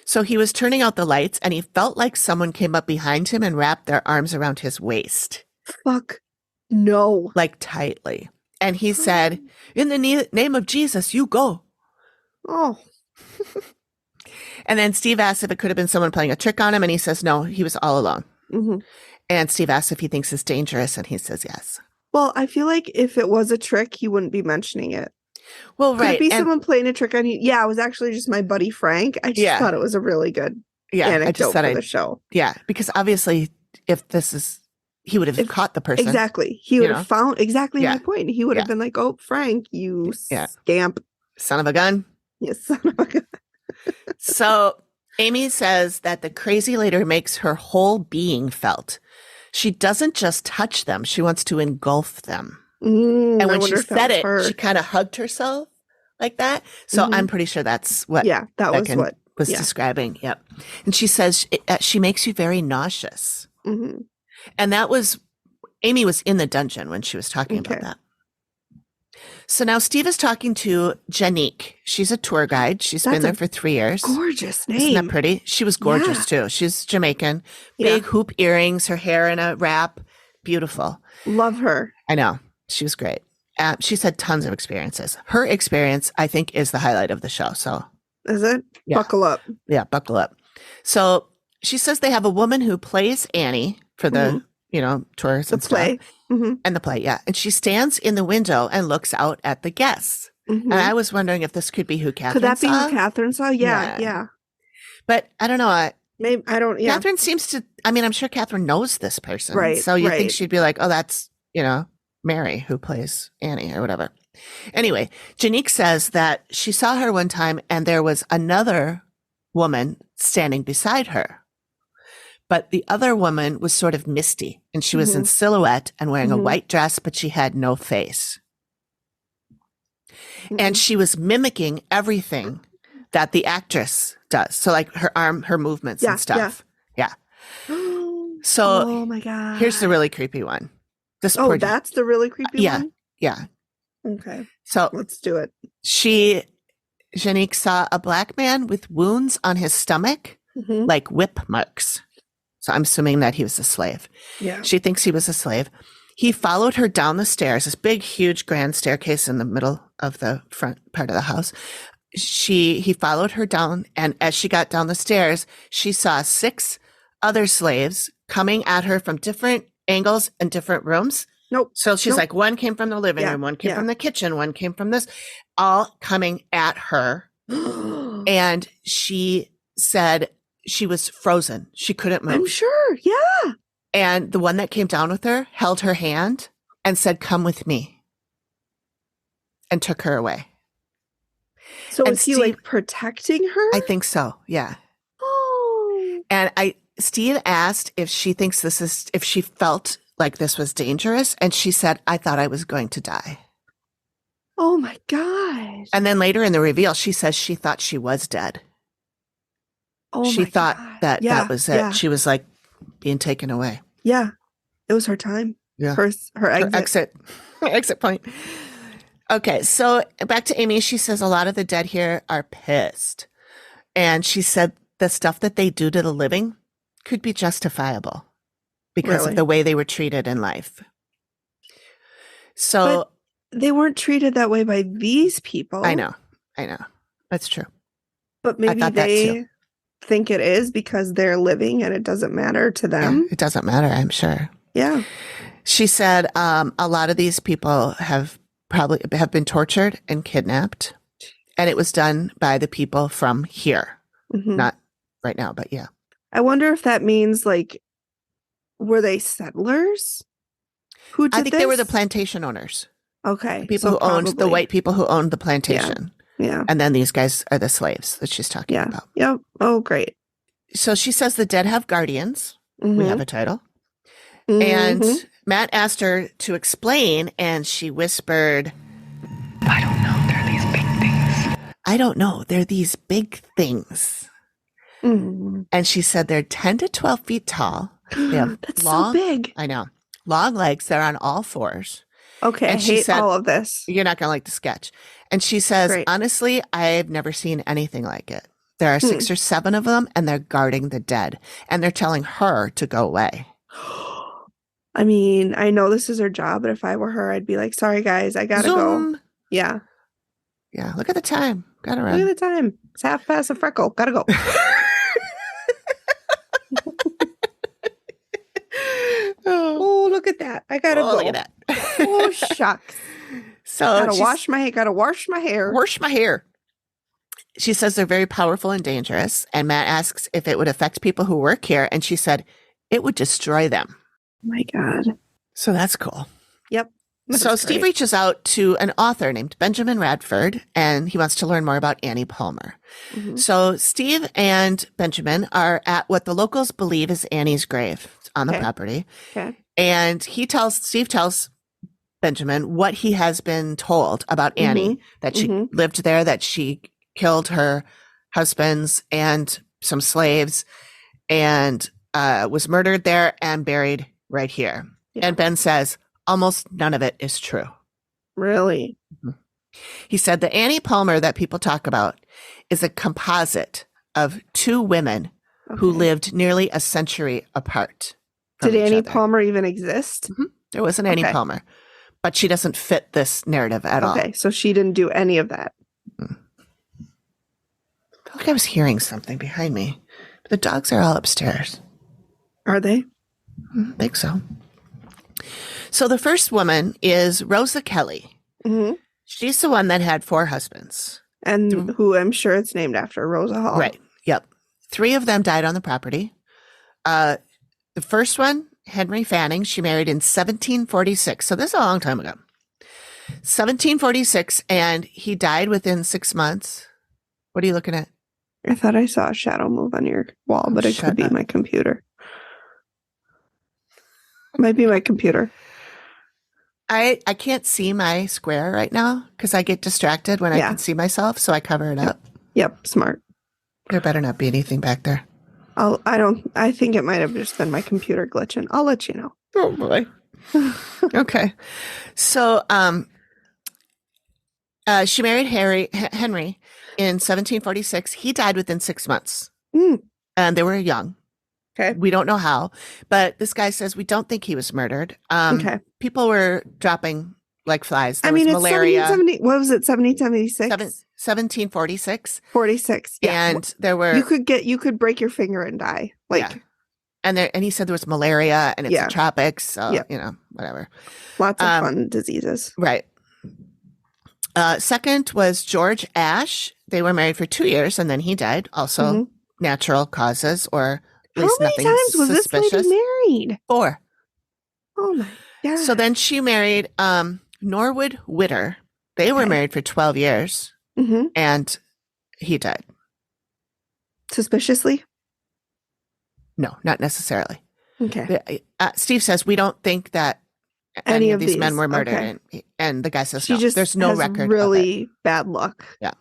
So he was turning out the lights, and he felt like someone came up behind him and wrapped their arms around his waist, Fuck. No. like tightly. And he said, in the name of Jesus, you go. Oh. And then Steve asked if it could have been someone playing a trick on him, and he says, no, he was all alone. Hmm. And Steve asks if he thinks it's dangerous, and he says yes. Well, I feel like if it was a trick, he wouldn't be mentioning it. Well, Could right. it be and- someone playing a trick on you? Yeah, it was actually just my buddy Frank. I just Yeah. thought it was a really good yeah, I anecdote just said for the show. yeah, because obviously if this is, he would have caught the person. Exactly. He would know? have found exactly Yeah. my point. He would have Yeah. been like, "Oh, Frank, you Yeah. scamp, Son of a gun. you son of a gun." So Amy says that the crazy lady makes her whole being felt. She doesn't just touch them. She wants to engulf them. Mm, And I when she wonder if that said was it, her. she kind of hugged herself like that. So Mhm. I'm pretty sure that's what Yeah, that was Becken what. was yeah. describing. Yep. And she says she makes you very nauseous. Hmm. And that was, Amy was in the dungeon when she was talking about Okay. that. So now Steve is talking to Janique. She's a tour guide. She's That's been there a for 3 years. Gorgeous Isn't name. that pretty? She was gorgeous too. She's Jamaican. Yeah. Big hoop earrings, her hair in a wrap. Beautiful. Love her. I know. She was great. She's had tons of experiences. Her experience, I think, is the highlight of the show. So, Is it? Yeah. Buckle up. yeah, buckle up. So she says they have a woman who plays Annie for the tours The and play. stuff. Mm-hmm. And the play, yeah. And she stands in the window and looks out at the guests. Mm-hmm. And I was wondering if this could be who Catherine Could that be saw. who Catherine saw? Yeah. But I don't know. Maybe I don't. Yeah. Catherine seems to. I mean, I'm sure Catherine knows this person, Right, so you think right. she'd be like, "Oh, that's Mary who plays Annie or whatever." Anyway, Janique says that she saw her one time, and there was another woman standing beside her, but the other woman was sort of misty, and she was in silhouette and wearing a white dress, but she had no face, and she was mimicking everything that the actress does. So like her arm, her movements and stuff. Yeah. So oh my God. here's the really creepy one. That's the really creepy one? Yeah. Okay. So let's do it. Janique saw a black man with wounds on his stomach, like whip marks. So I'm assuming that he was a slave. Yeah. She thinks he was a slave. He followed her down the stairs, this big, huge, grand staircase in the middle of the front part of the house. He followed her down, and as she got down the stairs, she saw 6 other slaves coming at her from different angles and different rooms. Nope. So she's like, one came from the living room, one came from the kitchen, one came from this, all coming at her. And she said she was frozen. She couldn't move. I'm sure. Yeah. And the one that came down with her held her hand and said, "Come with me," and took her away. So is he like protecting her? I think so. Yeah. Oh. And Steve asked if she thinks if she felt like this was dangerous. And she said, "I thought I was going to die." Oh my God. And then later in the reveal, she says she thought she was dead. Oh she my thought God. that was it. Yeah. She was like being taken away. Yeah. It was her time. Yeah. Her exit. Her exit point. Okay. So back to Amy. She says a lot of the dead here are pissed. And she said the stuff that they do to the living could be justifiable because of the way they were treated in life. So but they weren't treated that way by these people. I know. That's true. But maybe they think it is because they're living and it doesn't matter to them. Yeah, it doesn't matter, I'm sure. Yeah. She said a lot of these people have been tortured and kidnapped, and it was done by the people from here. Not right now, but yeah. I wonder if that means like, were they settlers who did I think they were the plantation owners. Okay. The people who owned the white people who owned the plantation. Yeah. And then these guys are the slaves that she's talking about. Yep. Oh, great. So she says the dead have guardians. We have a title. And Matt asked her to explain, and she whispered, I don't know. They're these big things. I don't know. They're these big things. And she said they're 10 to 12 feet tall. They have That's so big. I know. Long legs. They're on all fours. Okay. And I she hate said, all of this. You're not going to like the sketch. And she says, honestly, I've never seen anything like it. There are 6 or 7 of them, and they're guarding the dead. And they're telling her to go away. I mean, I know this is her job, but if I were her, I'd be like, sorry, guys, I got to go. Yeah. Yeah. Look at the time. Got to run. Look at the time. It's 1:30 a freckle. Got to go. Oh, look at that. I got to go. Look at that. Oh, shucks. So gotta wash my hair. Wash my hair. She says they're very powerful and dangerous. And Matt asks if it would affect people who work here. And she said it would destroy them. Oh my God. So that's cool. Yep. So Steve reaches out to an author named Benjamin Radford, and he wants to learn more about Annie Palmer. So Steve and Benjamin are at what the locals believe is Annie's grave on the property. Okay. And Steve tells Benjamin what he has been told about Annie, that she lived there, that she killed her husbands and some slaves and was murdered there and buried right here. Yeah. And Ben says, almost none of it is true. Really? He said the Annie Palmer that people talk about is a composite of 2 women who lived nearly a century apart. Did Annie Palmer even exist? There was an Annie Palmer, but she doesn't fit this narrative at all. Okay, so she didn't do any of that. I feel like I was hearing something behind me. But the dogs are all upstairs. Are they? I think so. So the first woman is Rosa Kelly. Mhm. She's the one that had 4 husbands. And who I'm sure it's named after, Rosa Hall. Right. Yep. 3 of them died on the property. The first one, Henry Fanning, she married in 1746. So this is a long time ago. 1746, and he died within 6 months. What are you looking at? I thought I saw a shadow move on your wall, but it could be my computer. Might be my computer. I can't see my square right now because I get distracted when I can see myself, so I cover it up. Yep, smart. There better not be anything back there. I think it might have just been my computer glitching. I'll let you know. Oh boy. Okay. So she married Henry in 1746. He died within 6 months. And they were young. Okay. We don't know how, but this guy says we don't think he was murdered. Okay. People were dropping like flies. There I mean, was it's malaria. 1770. What was it? 1776. 1746. 46. Yeah. And there were you could break your finger and die. and he said there was malaria and it's the tropics. So whatever. Lots of fun diseases. Right. Second was George Ashe. They were married for 2 years and then he died. Also natural causes or at least nothing times was suspicious. this lady married? 4. Oh my God. So then she married Norwood Witter. They were married for 12 years and he died. Suspiciously? No, not necessarily. Okay. Steve says, we don't think that any of these men were murdered. Okay. And the guy says, She no, just there's no has record really bad luck. Yeah.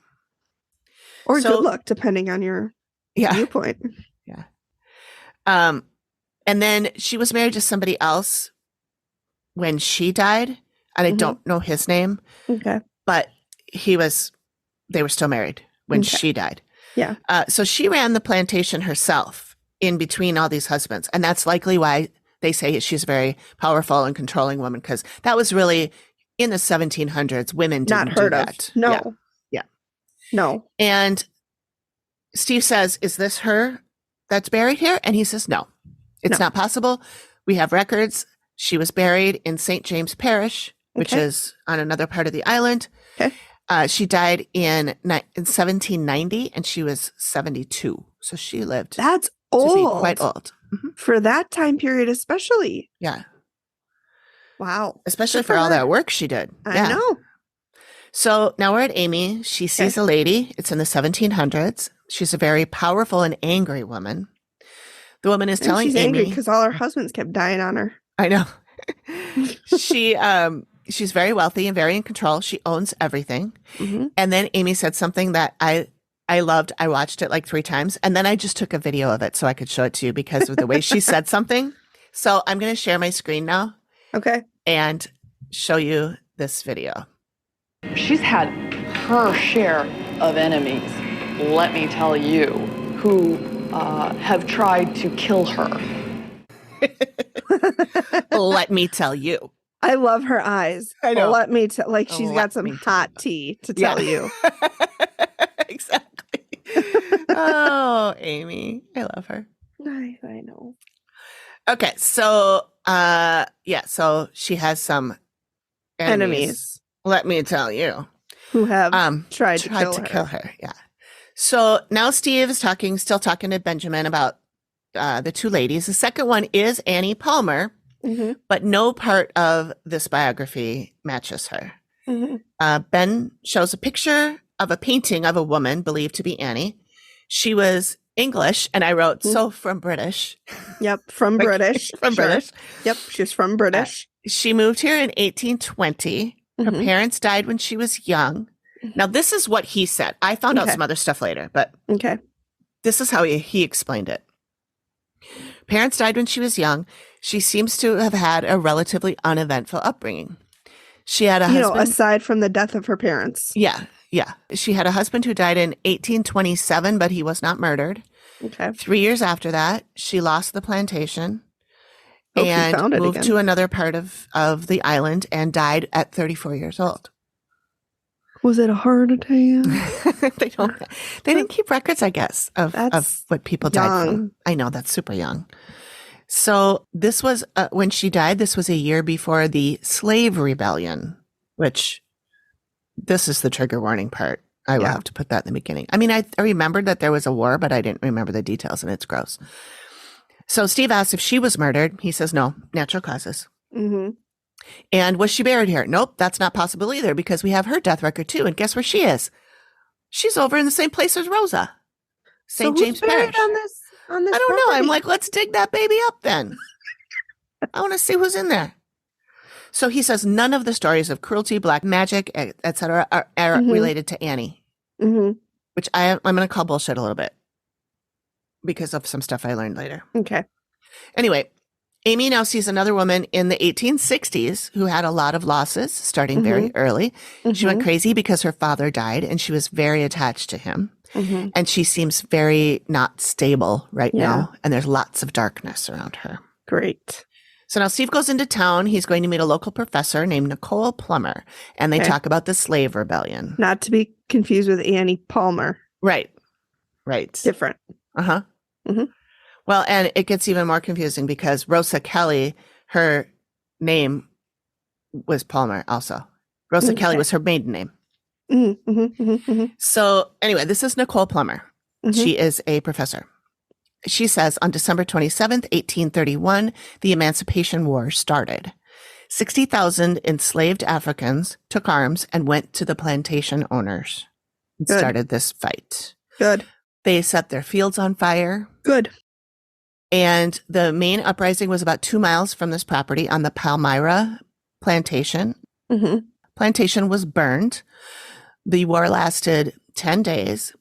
Or good luck, depending on your viewpoint. Yeah. And then she was married to somebody else when she died. And I don't know his name. Okay. But they were still married when she died. Yeah. So she ran the plantation herself in between all these husbands. And that's likely why they say she's a very powerful and controlling woman, because that was really in the 1700s. Women didn't not heard do of. that. No. Yeah. No. And Steve says, is this her that's buried here? And he says, no, it's not possible. We have records. She was buried in St. James Parish, which is on another part of the island. Okay. She died in 1790 and she was 72. So she lived That's to old. be quite old. For that time period, especially. Yeah. Wow. Especially Good for all her. that work she did. I know. So now we're at Amy. She sees a lady. It's in the 1700s. She's a very powerful and angry woman. The woman is telling she's Amy, angry because all her husbands kept dying on her. I know. She's very wealthy and very in control. She owns everything. And then Amy said something that I loved. I watched it like 3 times. And then I just took a video of it so I could show it to you because of the way she said something. So I'm going to share my screen now. Okay. And show you this video. She's had her share of enemies, let me tell you, who have tried to kill her. Let me tell you. I love her eyes. I know. Let me tell, like she's Let got some me hot tea to tell you. Exactly. Oh, Amy. I love her. I know. Okay, so so she has some enemies. Let me tell you. Who have tried to kill her. Yeah. So now Steve is still talking to Benjamin about the 2 ladies. The second one is Annie Palmer, but no part of this biography matches her. Ben shows a picture of a painting of a woman believed to be Annie. She was English, and I wrote, so from British. Yep, from British. From British. Yep, she's from British. She moved here in 1820. Her parents died when she was young. Now, this is what he said. I found out some other stuff later, but this is how he explained it. Parents died when she was young. She seems to have had a relatively uneventful upbringing. She had a husband. Aside from the death of her parents. Yeah. She had a husband who died in 1827, but he was not murdered. Okay. 3 years after that, she lost the plantation and moved again. to another part of the island and died at 34 years old. Was it a heart attack? They didn't keep records, I guess, of what people died from. I know, that's super young. So this was, when she died, this was a year before the slave rebellion, which this is the trigger warning part. I will have to put that in the beginning. I mean, I remembered that there was a war, but I didn't remember the details, and it's gross. So Steve asks if she was murdered. He says, no, natural causes. Mm-hmm. And was she buried here? Nope, that's not possible either, because we have her death record too. And guess where she is? She's over in the same place as Rosa. St. James Parish. On this I don't know. property? I'm like, let's dig that baby up then. I want to see who's in there. So he says none of the stories of cruelty, black magic, etc., are related to Annie, which I'm going to call bullshit a little bit because of some stuff I learned later. Okay. Anyway, Amy now sees another woman in the 1860s who had a lot of losses starting very early. She went crazy because her father died and she was very attached to him. And she seems very not stable right now. And there's lots of darkness around her. Great. So now Steve goes into town. He's going to meet a local professor named Nicole Plummer. And they talk about the slave rebellion. Not to be confused with Annie Palmer. Right. Different. Uh-huh. Well, and it gets even more confusing because Rosa Kelly, her name was Palmer also. Rosa Kelly was her maiden name. So anyway, this is Nicole Plummer. She is a professor. She says on December 27th, 1831, the Emancipation War started. 60,000 enslaved Africans took arms and went to the plantation owners and started this fight. Good. They set their fields on fire. Good. And the main uprising was about 2 miles from this property on the Palmyra plantation. Plantation was burned. The war lasted 10 days.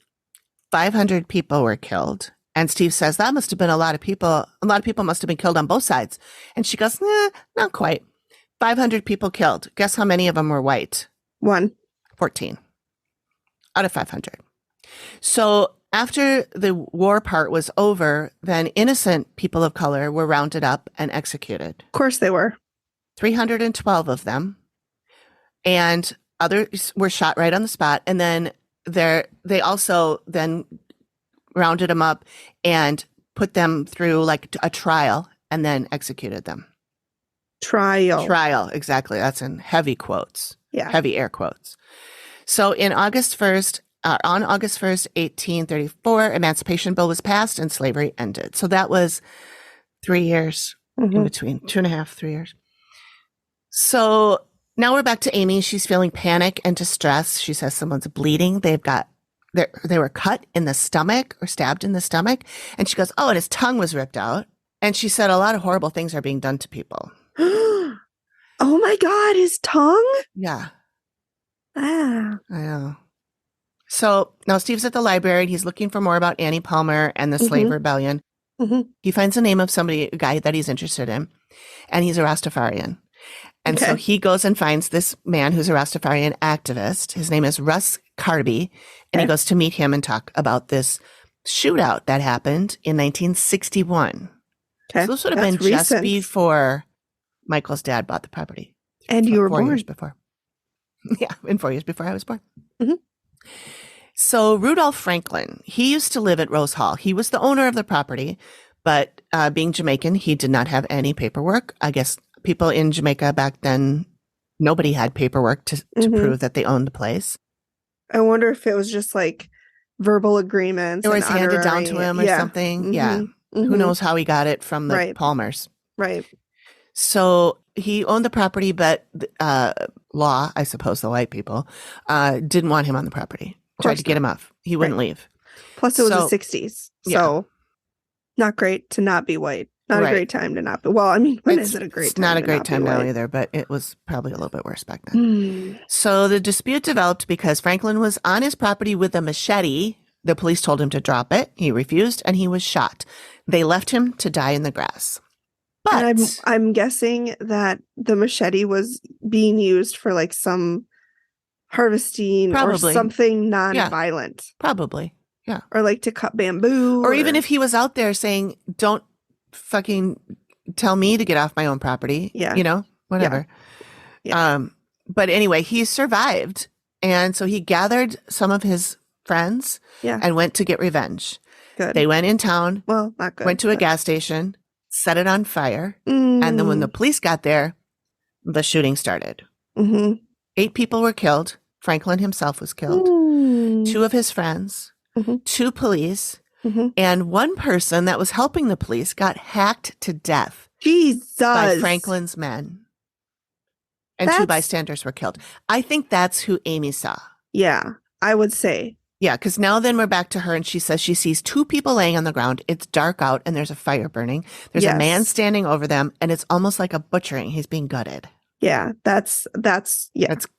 500 people were killed. And Steve says, that must have been a lot of people. A lot of people must have been killed on both sides. And she goes, nah, not quite. 500 people killed. Guess how many of them were white? 14 out of 500. So after the war part was over, then innocent people of color were rounded up and executed. Of course they were. 312 of them. And others were shot right on the spot. And then they also then rounded them up and put them through like a trial and then executed them. Trial, exactly. That's in heavy quotes. Yeah. Heavy air quotes. So on August 1st, 1834, Emancipation Bill was passed and slavery ended. So that was 3 years in between, 2.5, 3 years. So now we're back to Amy. She's feeling panic and distress. She says someone's bleeding. They were cut in the stomach or stabbed in the stomach. And she goes, oh, and his tongue was ripped out. And she said a lot of horrible things are being done to people. Oh my God, his tongue? Yeah. Ah. I know. So now Steve's at the library and he's looking for more about Annie Palmer and the slave rebellion. He finds the name of a guy that he's interested in, and he's a Rastafarian. And so he goes and finds this man who's a Rastafarian activist. His name is Russ Carby, and he goes to meet him and talk about this shootout that happened in 1961. Okay. So this would have been just before Michael's dad bought the property. And you were 4 born. years before. Yeah, in 4 years before I was born. So Rudolph Franklin, he used to live at Rose Hall. He was the owner of the property, but being Jamaican, he did not have any paperwork. I guess people in Jamaica back then, nobody had paperwork to prove that they owned the place. I wonder if it was just like verbal agreements. It was handed down to him or something. Yeah. Who knows how he got it from the Palmers. Right. So he owned the property, but law, I suppose the white people, didn't want him on the property. Tried to get him off. He wouldn't leave. Plus it was the 60s. So not great to not be white. Not a great time to not be. Well, I mean, when is it a great time? It's not a great time now either, but it was probably a little bit worse back then. So the dispute developed because Franklin was on his property with a machete. The police told him to drop it. He refused and he was shot. They left him to die in the grass. But and I'm guessing that the machete was being used for like some harvesting or something non-violent. Probably. Yeah. Or like to cut bamboo. Or even if he was out there saying, don't fucking tell me to get off my own property. Yeah. You know, whatever. Yeah. But anyway, he survived. And so he gathered some of his friends and went to get revenge. Good. They went in town. Well, not good. Went to a gas station, set it on fire. And then when the police got there, the shooting started. 8 people were killed. Franklin himself was killed. 2 of his friends, 2 police, and 1 person that was helping the police got hacked to death Jesus. by Franklin's men. And 2 bystanders were killed. I think that's who Amy saw. Yeah, I would say. Yeah, because now then we're back to her and she says she sees 2 people laying on the ground. It's dark out and there's a fire burning. There's a man standing over them and it's almost like a butchering. He's being gutted. Yeah, that's That's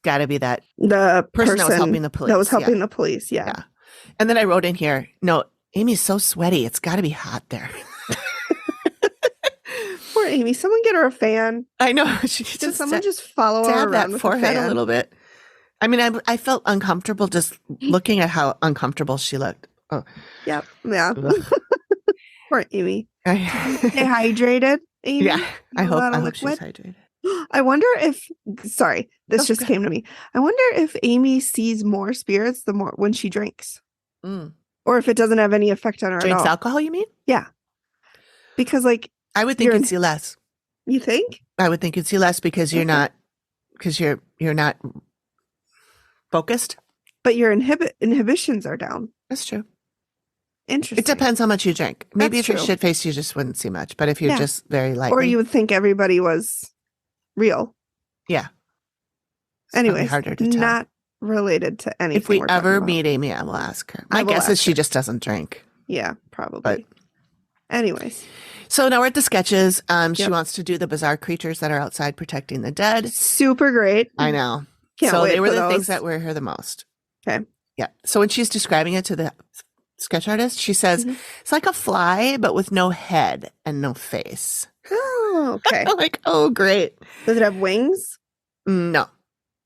got to be that the person that was helping the police. That was helping the police, yeah. And then I wrote in here, no, Amy's so sweaty. It's got to be hot there. Poor Amy. Someone get her a fan. I know. She Did someone just follow her dab around that with forehead a a little bit. I mean, I felt uncomfortable just looking at how uncomfortable she looked. Oh, Yep. Yeah. Poor Amy. Stay yeah. hydrated, Amy. I hope liquid. she's hydrated. I wonder if this just came to me. I wonder if Amy sees more spirits the more when she drinks. Or if it doesn't have any effect on her Drinks at all. alcohol, you mean? Yeah. Because I would think you'd see less. You think? I would think you'd see less because you're not focused. But your inhibitions are down. That's true. Interesting. It depends how much you drink. Maybe That's if you're true. shit-faced, you just wouldn't see much. But if you're just very light. Or you would think everybody was real. Yeah. Anyway, harder to tell. not related to anything. If we we're talking ever about. meet Amy, I will ask her. My I will guess is ask she her. just doesn't drink. Yeah, probably. But anyways. So now we're at the sketches. She Yep. wants to do the bizarre creatures that are outside protecting the dead. Super great. I know. Can't So wait they were for the those. things that were here the most. Okay. Yeah. So when she's describing it to the sketch artist, she says, it's like a fly, but with no head and no face. Oh, okay. I'm like, oh, great. Does it have wings? No.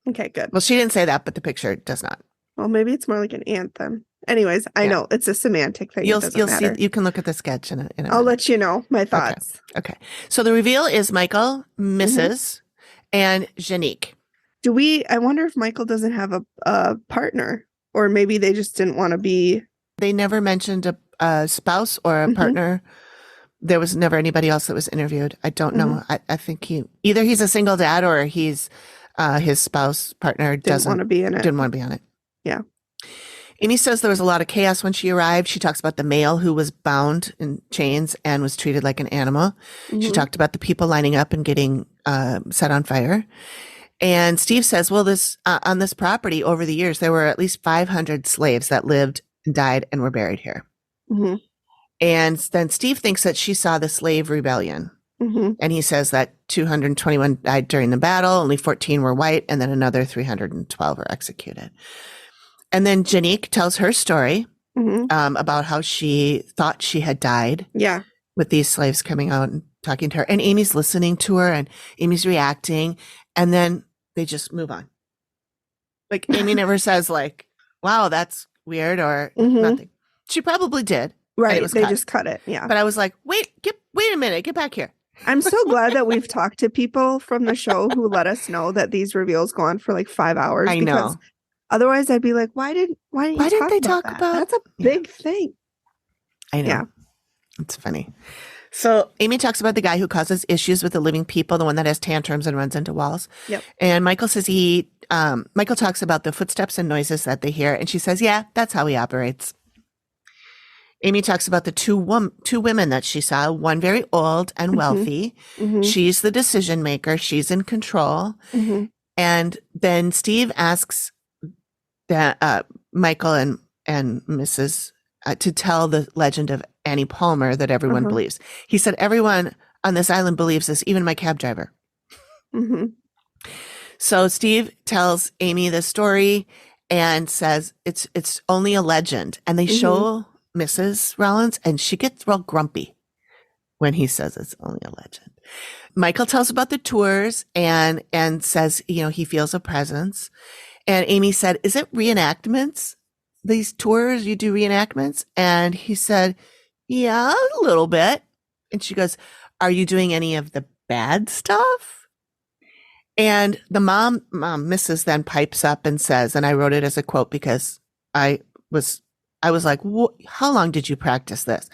Okay, good. Well, she didn't say that, but the picture does not. Well, maybe it's more like an ant then. Anyways, I know it's a semantic thing. You'll It doesn't matter. see. You can look at the sketch in a I'll minute. let you know my thoughts. Okay. So the reveal is Michael, Mrs. and Janique. I wonder if Michael doesn't have a partner, or maybe they just didn't want to be. They never mentioned a spouse or a partner. There was never anybody else that was interviewed. I don't know. I think he's a single dad or he's his spouse partner Didn't want to be in it. Didn't want to be on it. Yeah. Amy says there was a lot of chaos when she arrived. She talks about the male who was bound in chains and was treated like an animal. She talked about the people lining up and getting set on fire. And Steve says, well, on this property over the years, there were at least 500 slaves that lived and died and were buried here. And then Steve thinks that she saw the slave rebellion. And he says that 221 died during the battle, only 14 were white, and then another 312 were executed. And then Janique tells her story about how she thought she had died. Yeah. With these slaves coming out and talking to her. And Amy's listening to her and Amy's reacting. And then they just move on. Like Amy never says like, wow, that's weird or nothing. She probably did. Right. They cut. just cut it. Yeah. But I was like, wait a minute, get back here. I'm so glad that we've talked to people from the show who let us know that these reveals go on for like 5 hours. I know. Otherwise, I'd be like, why didn't they talk about that? That's a big thing. I know. Yeah. It's funny. So Amy talks about the guy who causes issues with the living people, the one that has tantrums and runs into walls. Yep. And Michael says Michael talks about the footsteps and noises that they hear. And she says, yeah, that's how he operates. Amy talks about the two women that she saw, one very old and wealthy. She's the decision maker. She's in control. And then Steve asks that Michael and Mrs. To tell the legend of Annie Palmer that everyone believes. He said, everyone on this island believes this, even my cab driver. So Steve tells Amy the story and says it's only a legend. And they show Mrs. Rollins and she gets real grumpy when he says it's only a legend. Michael tells about the tours and says, he feels a presence. And Amy said, is it reenactments? These tours, you do reenactments? And he said, yeah, a little bit. And she goes, are you doing any of the bad stuff? And the mom, Mrs. then pipes up and says, and I wrote it as a quote because I was like, how long did you practice this?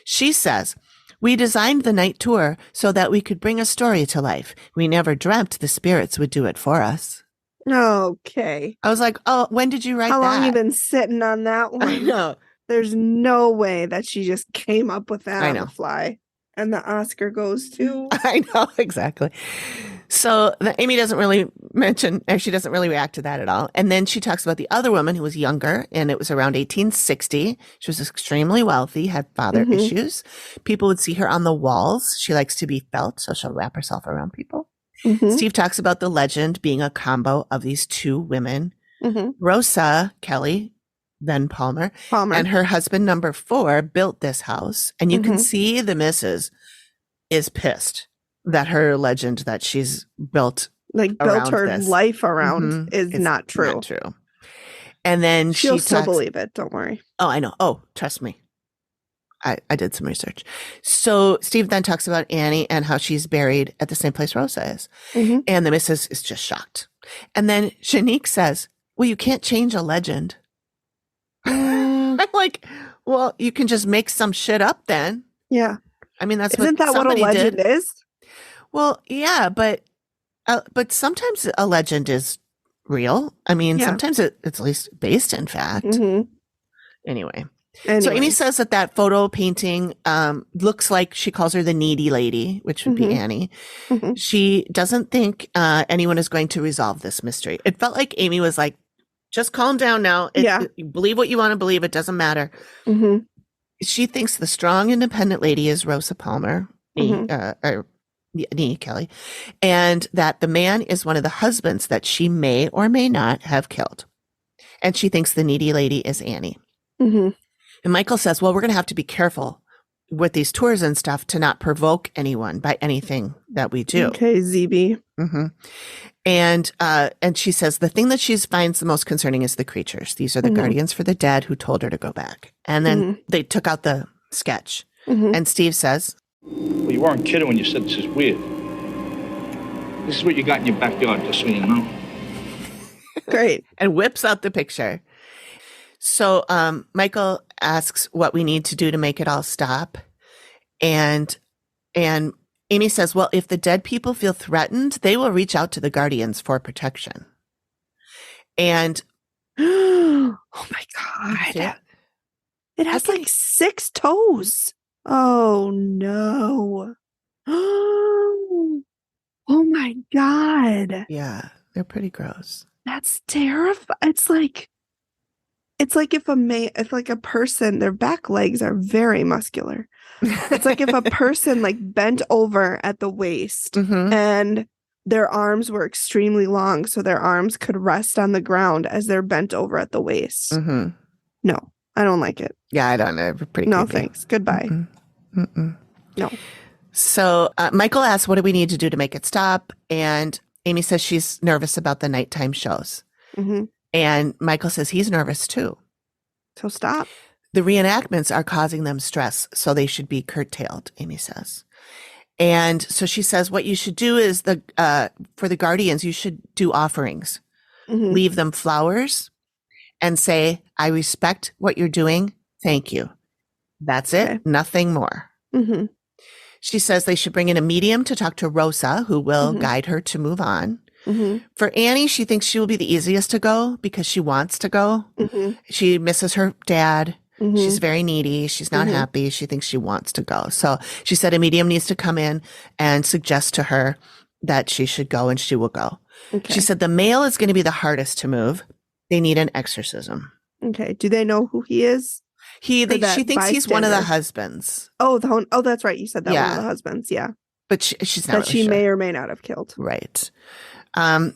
She says, We designed the night tour so that we could bring a story to life. We never dreamt the spirits would do it for us. Okay. I was like, oh, when did you write How that? long you been sitting on that one? I know. There's no way that she just came up with that I on know. the fly. And the Oscar goes to... I know, exactly. So Amy doesn't really mention, or she doesn't really react to that at all. And then she talks about the other woman who was younger, and it was around 1860. She was extremely wealthy, had father issues. People would see her on the walls. She likes to be felt, so she'll wrap herself around people. Steve talks about the legend being a combo of these two women. Rosa Kelly, then Palmer, and her husband, number 4, built this house. And you can see the missus is pissed that her legend that she's built her life around is not true. Not true. And then she'll still believe it. Don't worry. Oh, I know. Oh, trust me. I did some research. So Steve then talks about Annie and how she's buried at the same place Rosa is. And the missus is just shocked. And then Shanique says, well, you can't change a legend. I'm like, well, you can just make some shit up then. Yeah. I mean, Isn't that what a legend is? Well, yeah, but sometimes a legend is real. I mean, sometimes it's at least based in fact. Anyway. So Amy says that photo painting looks like, she calls her the needy lady, which would be Annie. She doesn't think anyone is going to resolve this mystery. It felt like Amy was like, just calm down now. Believe what you want to believe. It doesn't matter. She thinks the strong, independent lady is Rosa Palmer, Nee Kelly, and that the man is one of the husbands that she may or may not have killed. And she thinks the needy lady is Annie. And Michael says, well, we're going to have to be careful with these tours and stuff to not provoke anyone by anything that we do. Okay, ZB. And she says the thing that she finds the most concerning is the creatures. These are the guardians for the dead who told her to go back. And then they took out the sketch. And Steve says, well, you weren't kidding when you said this is weird. This is what you got in your backyard, just so you know. Great. And whips out the picture. So Michael asks what we need to do to make it all stop. And Amy says, well, if the dead people feel threatened, they will reach out to the guardians for protection. And oh my God. It has like 6 toes. Oh no. Oh my God. Yeah, they're pretty gross. That's terrifying. It's like if a person, their back legs are very muscular. It's like if a person like bent over at the waist and their arms were extremely long, so their arms could rest on the ground as they're bent over at the waist. No, I don't like it. Yeah, I don't know. Pretty no, creepy. Thanks. Goodbye. No. So Michael asks, what do we need to do to make it stop? And Amy says she's nervous about the nighttime shows. And Michael says he's nervous too. So stop. The reenactments are causing them stress, so they should be curtailed, Amy says. And so she says what you should do is for the guardians, you should do offerings. Leave them flowers and say, I respect what you're doing. Thank you. That's it. Okay. Nothing more. She says they should bring in a medium to talk to Rosa, who will guide her to move on. For Annie, she thinks she will be the easiest to go because she wants to go. She misses her dad. She's very needy. She's not happy. She thinks she wants to go. So she said a medium needs to come in and suggest to her that she should go, and she will go. She said the male is going to be the hardest to move. They need an exorcism. Okay. Do they know who he is? She thinks he's one of the husbands. Oh, that's right. You said that one of the husbands. Yeah. But she's not that really she sure. may or may not have killed. Right.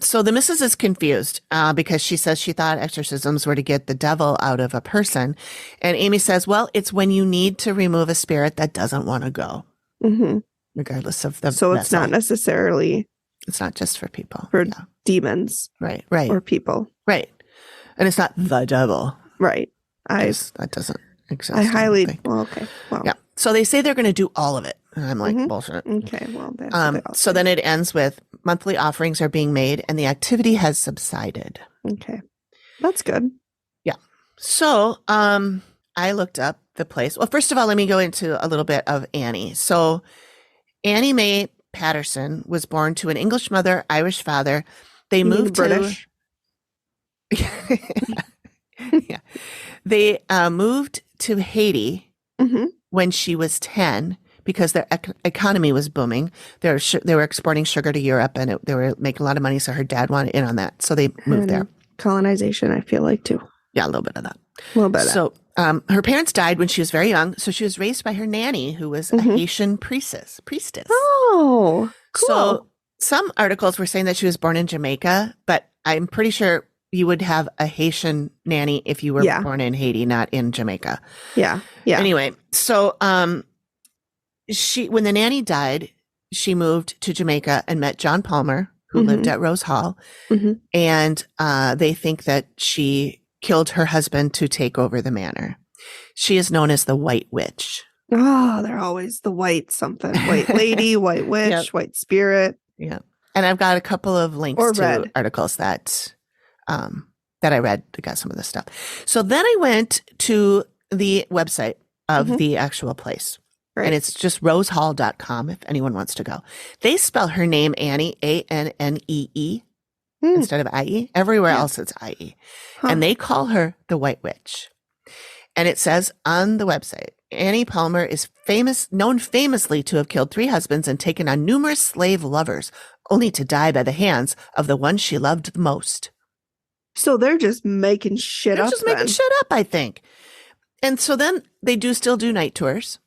So the missus is confused because she says she thought exorcisms were to get the devil out of a person. And Amy says, well, it's when you need to remove a spirit that doesn't want to go, regardless of the So it's vessel. not necessarily. It's not just for people. For demons. Right. Or people. Right. And it's not the devil. Right. That doesn't exist. I highly. Well, okay. Well. Yeah. So they say they're going to do all of it. And I'm like, bullshit. Okay. Well, that's so then it ends with monthly offerings are being made and the activity has subsided. Okay. That's good. Yeah. So I looked up the place. Well, first of all, let me go into a little bit of Annie. So Annie Mae Patterson was born to an English mother, Irish father. They You mean moved British? Yeah. They moved to Haiti Mm-hmm. when she was 10 because their economy was booming. They were exporting sugar to Europe, and they were making a lot of money, so her dad wanted in on that. So they moved there. Colonization, I feel like, too. Yeah, a little bit of that. A little bit of that. So her parents died when she was very young, so she was raised by her nanny, who was a Haitian priestess. Oh, cool. So some articles were saying that she was born in Jamaica, but I'm pretty sure you would have a Haitian nanny if you were born in Haiti, not in Jamaica. Yeah. Anyway, so when the nanny died, she moved to Jamaica and met John Palmer, who lived at Rose Hall, and they think that she killed her husband to take over the manor. She is known as the White Witch. Oh, they're always the white something. White lady, white witch, white spirit. Yeah. And I've got a couple of links to articles that I read to get some of this stuff. So then I went to the website of the actual place. Right. And it's just rosehall.com if anyone wants to go. They spell her name Annie, Annee, instead of IE. Everywhere else it's IE. And they call her the White Witch. And it says on the website, Annie Palmer is known famously to have killed 3 husbands and taken on numerous slave lovers, only to die by the hands of the one she loved the most. So they're just making shit up. They're just making shit up, I think. And so then they still do night tours.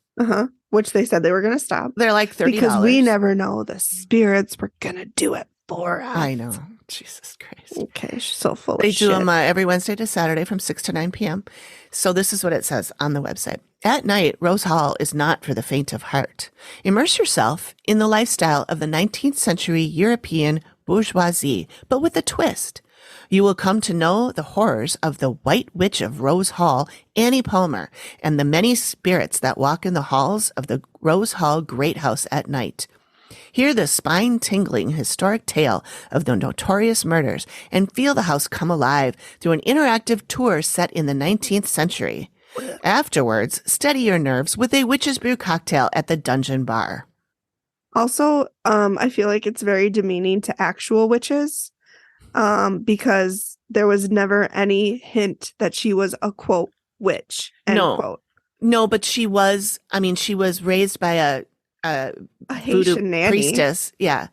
Which they said they were going to stop. They're like $30. Because we never know. The spirits were going to do it for us. I know. Jesus Christ. Okay, she's so full They of shit. do them every Wednesday to Saturday from 6 to 9 p.m. So this is what it says on the website. At night, Rose Hall is not for the faint of heart. Immerse yourself in the lifestyle of the 19th century European bourgeoisie, but with a twist. You will come to know the horrors of the White Witch of Rose Hall, Annie Palmer, and the many spirits that walk in the halls of the Rose Hall Great House at night. Hear the spine-tingling historic tale of the notorious murders and feel the house come alive through an interactive tour set in the 19th century. Afterwards, steady your nerves with a witch's brew cocktail at the Dungeon Bar. Also, I feel like it's very demeaning to actual witches, because there was never any hint that she was a, quote, witch, end quote. No, but she was raised by a Haitian nanny. Priestess. Yeah.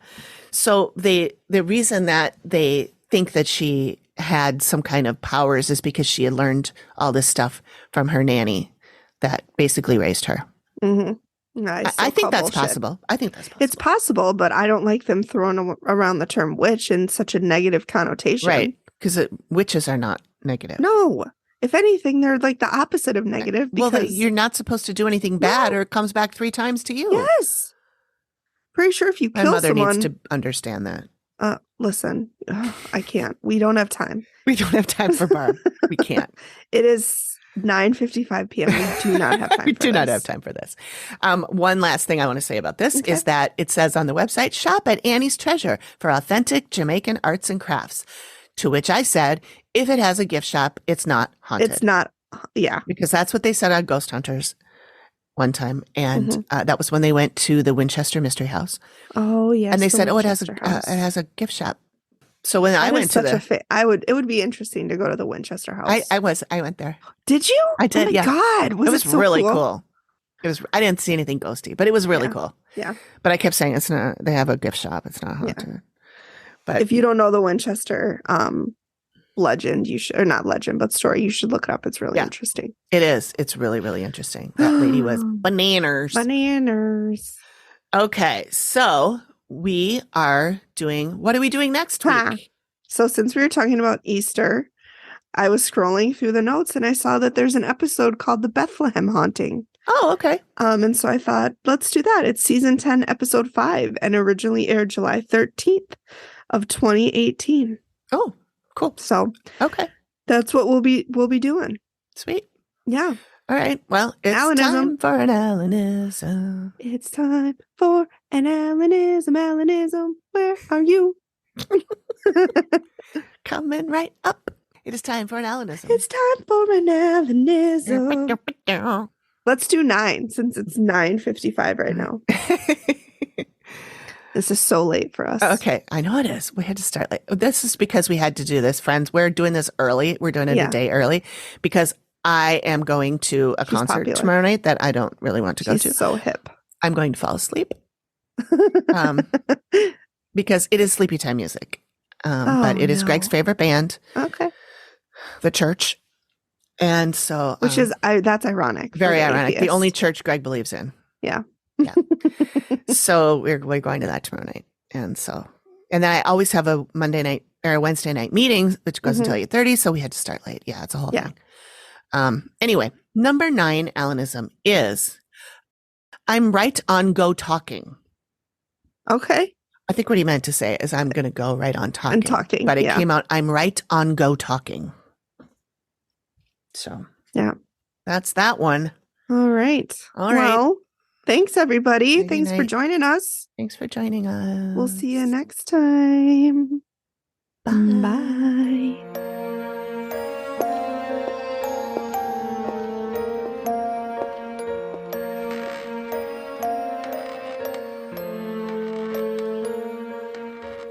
So the reason that they think that she had some kind of powers is because she had learned all this stuff from her nanny that basically raised her. I think that's possible. It's possible, but I don't like them throwing around the term witch in such a negative connotation. Right. Because witches are not negative. No. If anything, they're like the opposite of negative. Well, you're not supposed to do anything bad or it comes back 3 times to you. Yes. Pretty sure if you kill someone. My mother needs to understand that. Listen, I can't. We don't have time. We don't have time for Barb. We can't. It is 9:55 p.m. We do not have time We do not have time for this. One last thing I want to say about this is that it says on the website, shop at Annie's Treasure for authentic Jamaican arts and crafts. To which I said, if it has a gift shop, it's not haunted. It's not, because that's what they said on Ghost Hunters one time. And that was when they went to the Winchester Mystery House. Oh, yes. And they said, it has a gift shop. So when I went to it would be interesting to go to the Winchester House. I went there. Did you? I did. Oh my God. It was so really cool. I didn't see anything ghosty, but it was really cool. Yeah. But I kept saying they have a gift shop. It's not haunted. Yeah. But if you don't know the Winchester legend, or not legend, but story, you should look it up. It's really interesting. It is. It's really, really interesting. That lady was bananas. Okay. So what are we doing next week? So since we were talking about Easter, I was scrolling through the notes and I saw that there's an episode called The Bethlehem Haunting. Oh, okay. And so I thought, let's do that. It's season 10, episode 5, and originally aired July 13th of 2018. Oh, cool. So okay, that's what we'll be doing. Sweet. Yeah. All right. Well, it's time for an Alanism. It's time for an Alanism. Alanism, where are you? Coming right up. It is time for an Alanism. It's time for an Alanism. Let's do 9 since it's 9:55 right now. This is so late for us. Okay, I know it is. We had to start late. This is because we had to do this, friends. We're doing this early. We're doing it a day early because I am going to a concert tomorrow night that I don't really want to go to. So hip. I'm going to fall asleep because it is sleepy time music. But it is Greg's favorite band. Okay. The Church. And so. Which is, that's ironic. Very ironic. Atheist. The only church Greg believes in. Yeah. Yeah. So we're going to that tomorrow night. And then I always have a Monday night or a Wednesday night meeting, which goes until 8:30. So we had to start late. Yeah. It's a whole thing. Anyway, number 9 Alanism is I'm right on go talking. Okay. I think what he meant to say is I'm going to go right on talking. But it came out, I'm right on go talking. So, yeah. That's that one. All right. Well, thanks, everybody. Thanks for joining us. Thanks for joining us. We'll see you next time. Bye.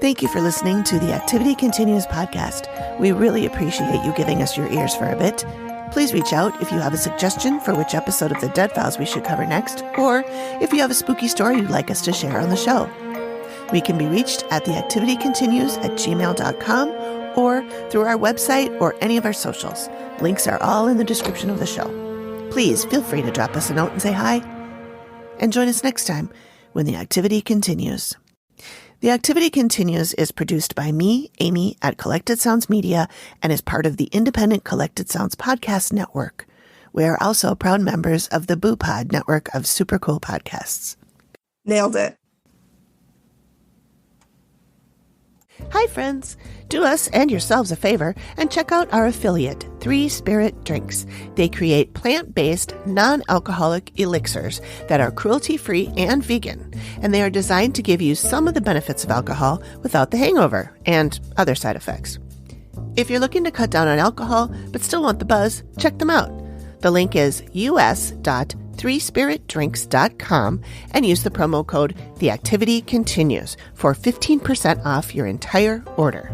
Thank you for listening to the Activity Continues podcast. We really appreciate you giving us your ears for a bit. Please reach out if you have a suggestion for which episode of the Dead Files we should cover next, or if you have a spooky story you'd like us to share on the show. We can be reached at theactivitycontinues@gmail.com or through our website or any of our socials. Links are all in the description of the show. Please feel free to drop us a note and say hi. And join us next time when the activity continues. The Activity Continues is produced by me, Amy, at Collected Sounds Media and is part of the independent Collected Sounds podcast network. We are also proud members of the Boo Pod network of super cool podcasts. Nailed it. Hi, friends. Do us and yourselves a favor and check out our affiliate, 3 Spirit Drinks. They create plant-based, non-alcoholic elixirs that are cruelty-free and vegan, and they are designed to give you some of the benefits of alcohol without the hangover and other side effects. If you're looking to cut down on alcohol but still want the buzz, check them out. The link is us.3spiritdrinks.com and use the promo code TheActivityContinues for 15% off your entire order.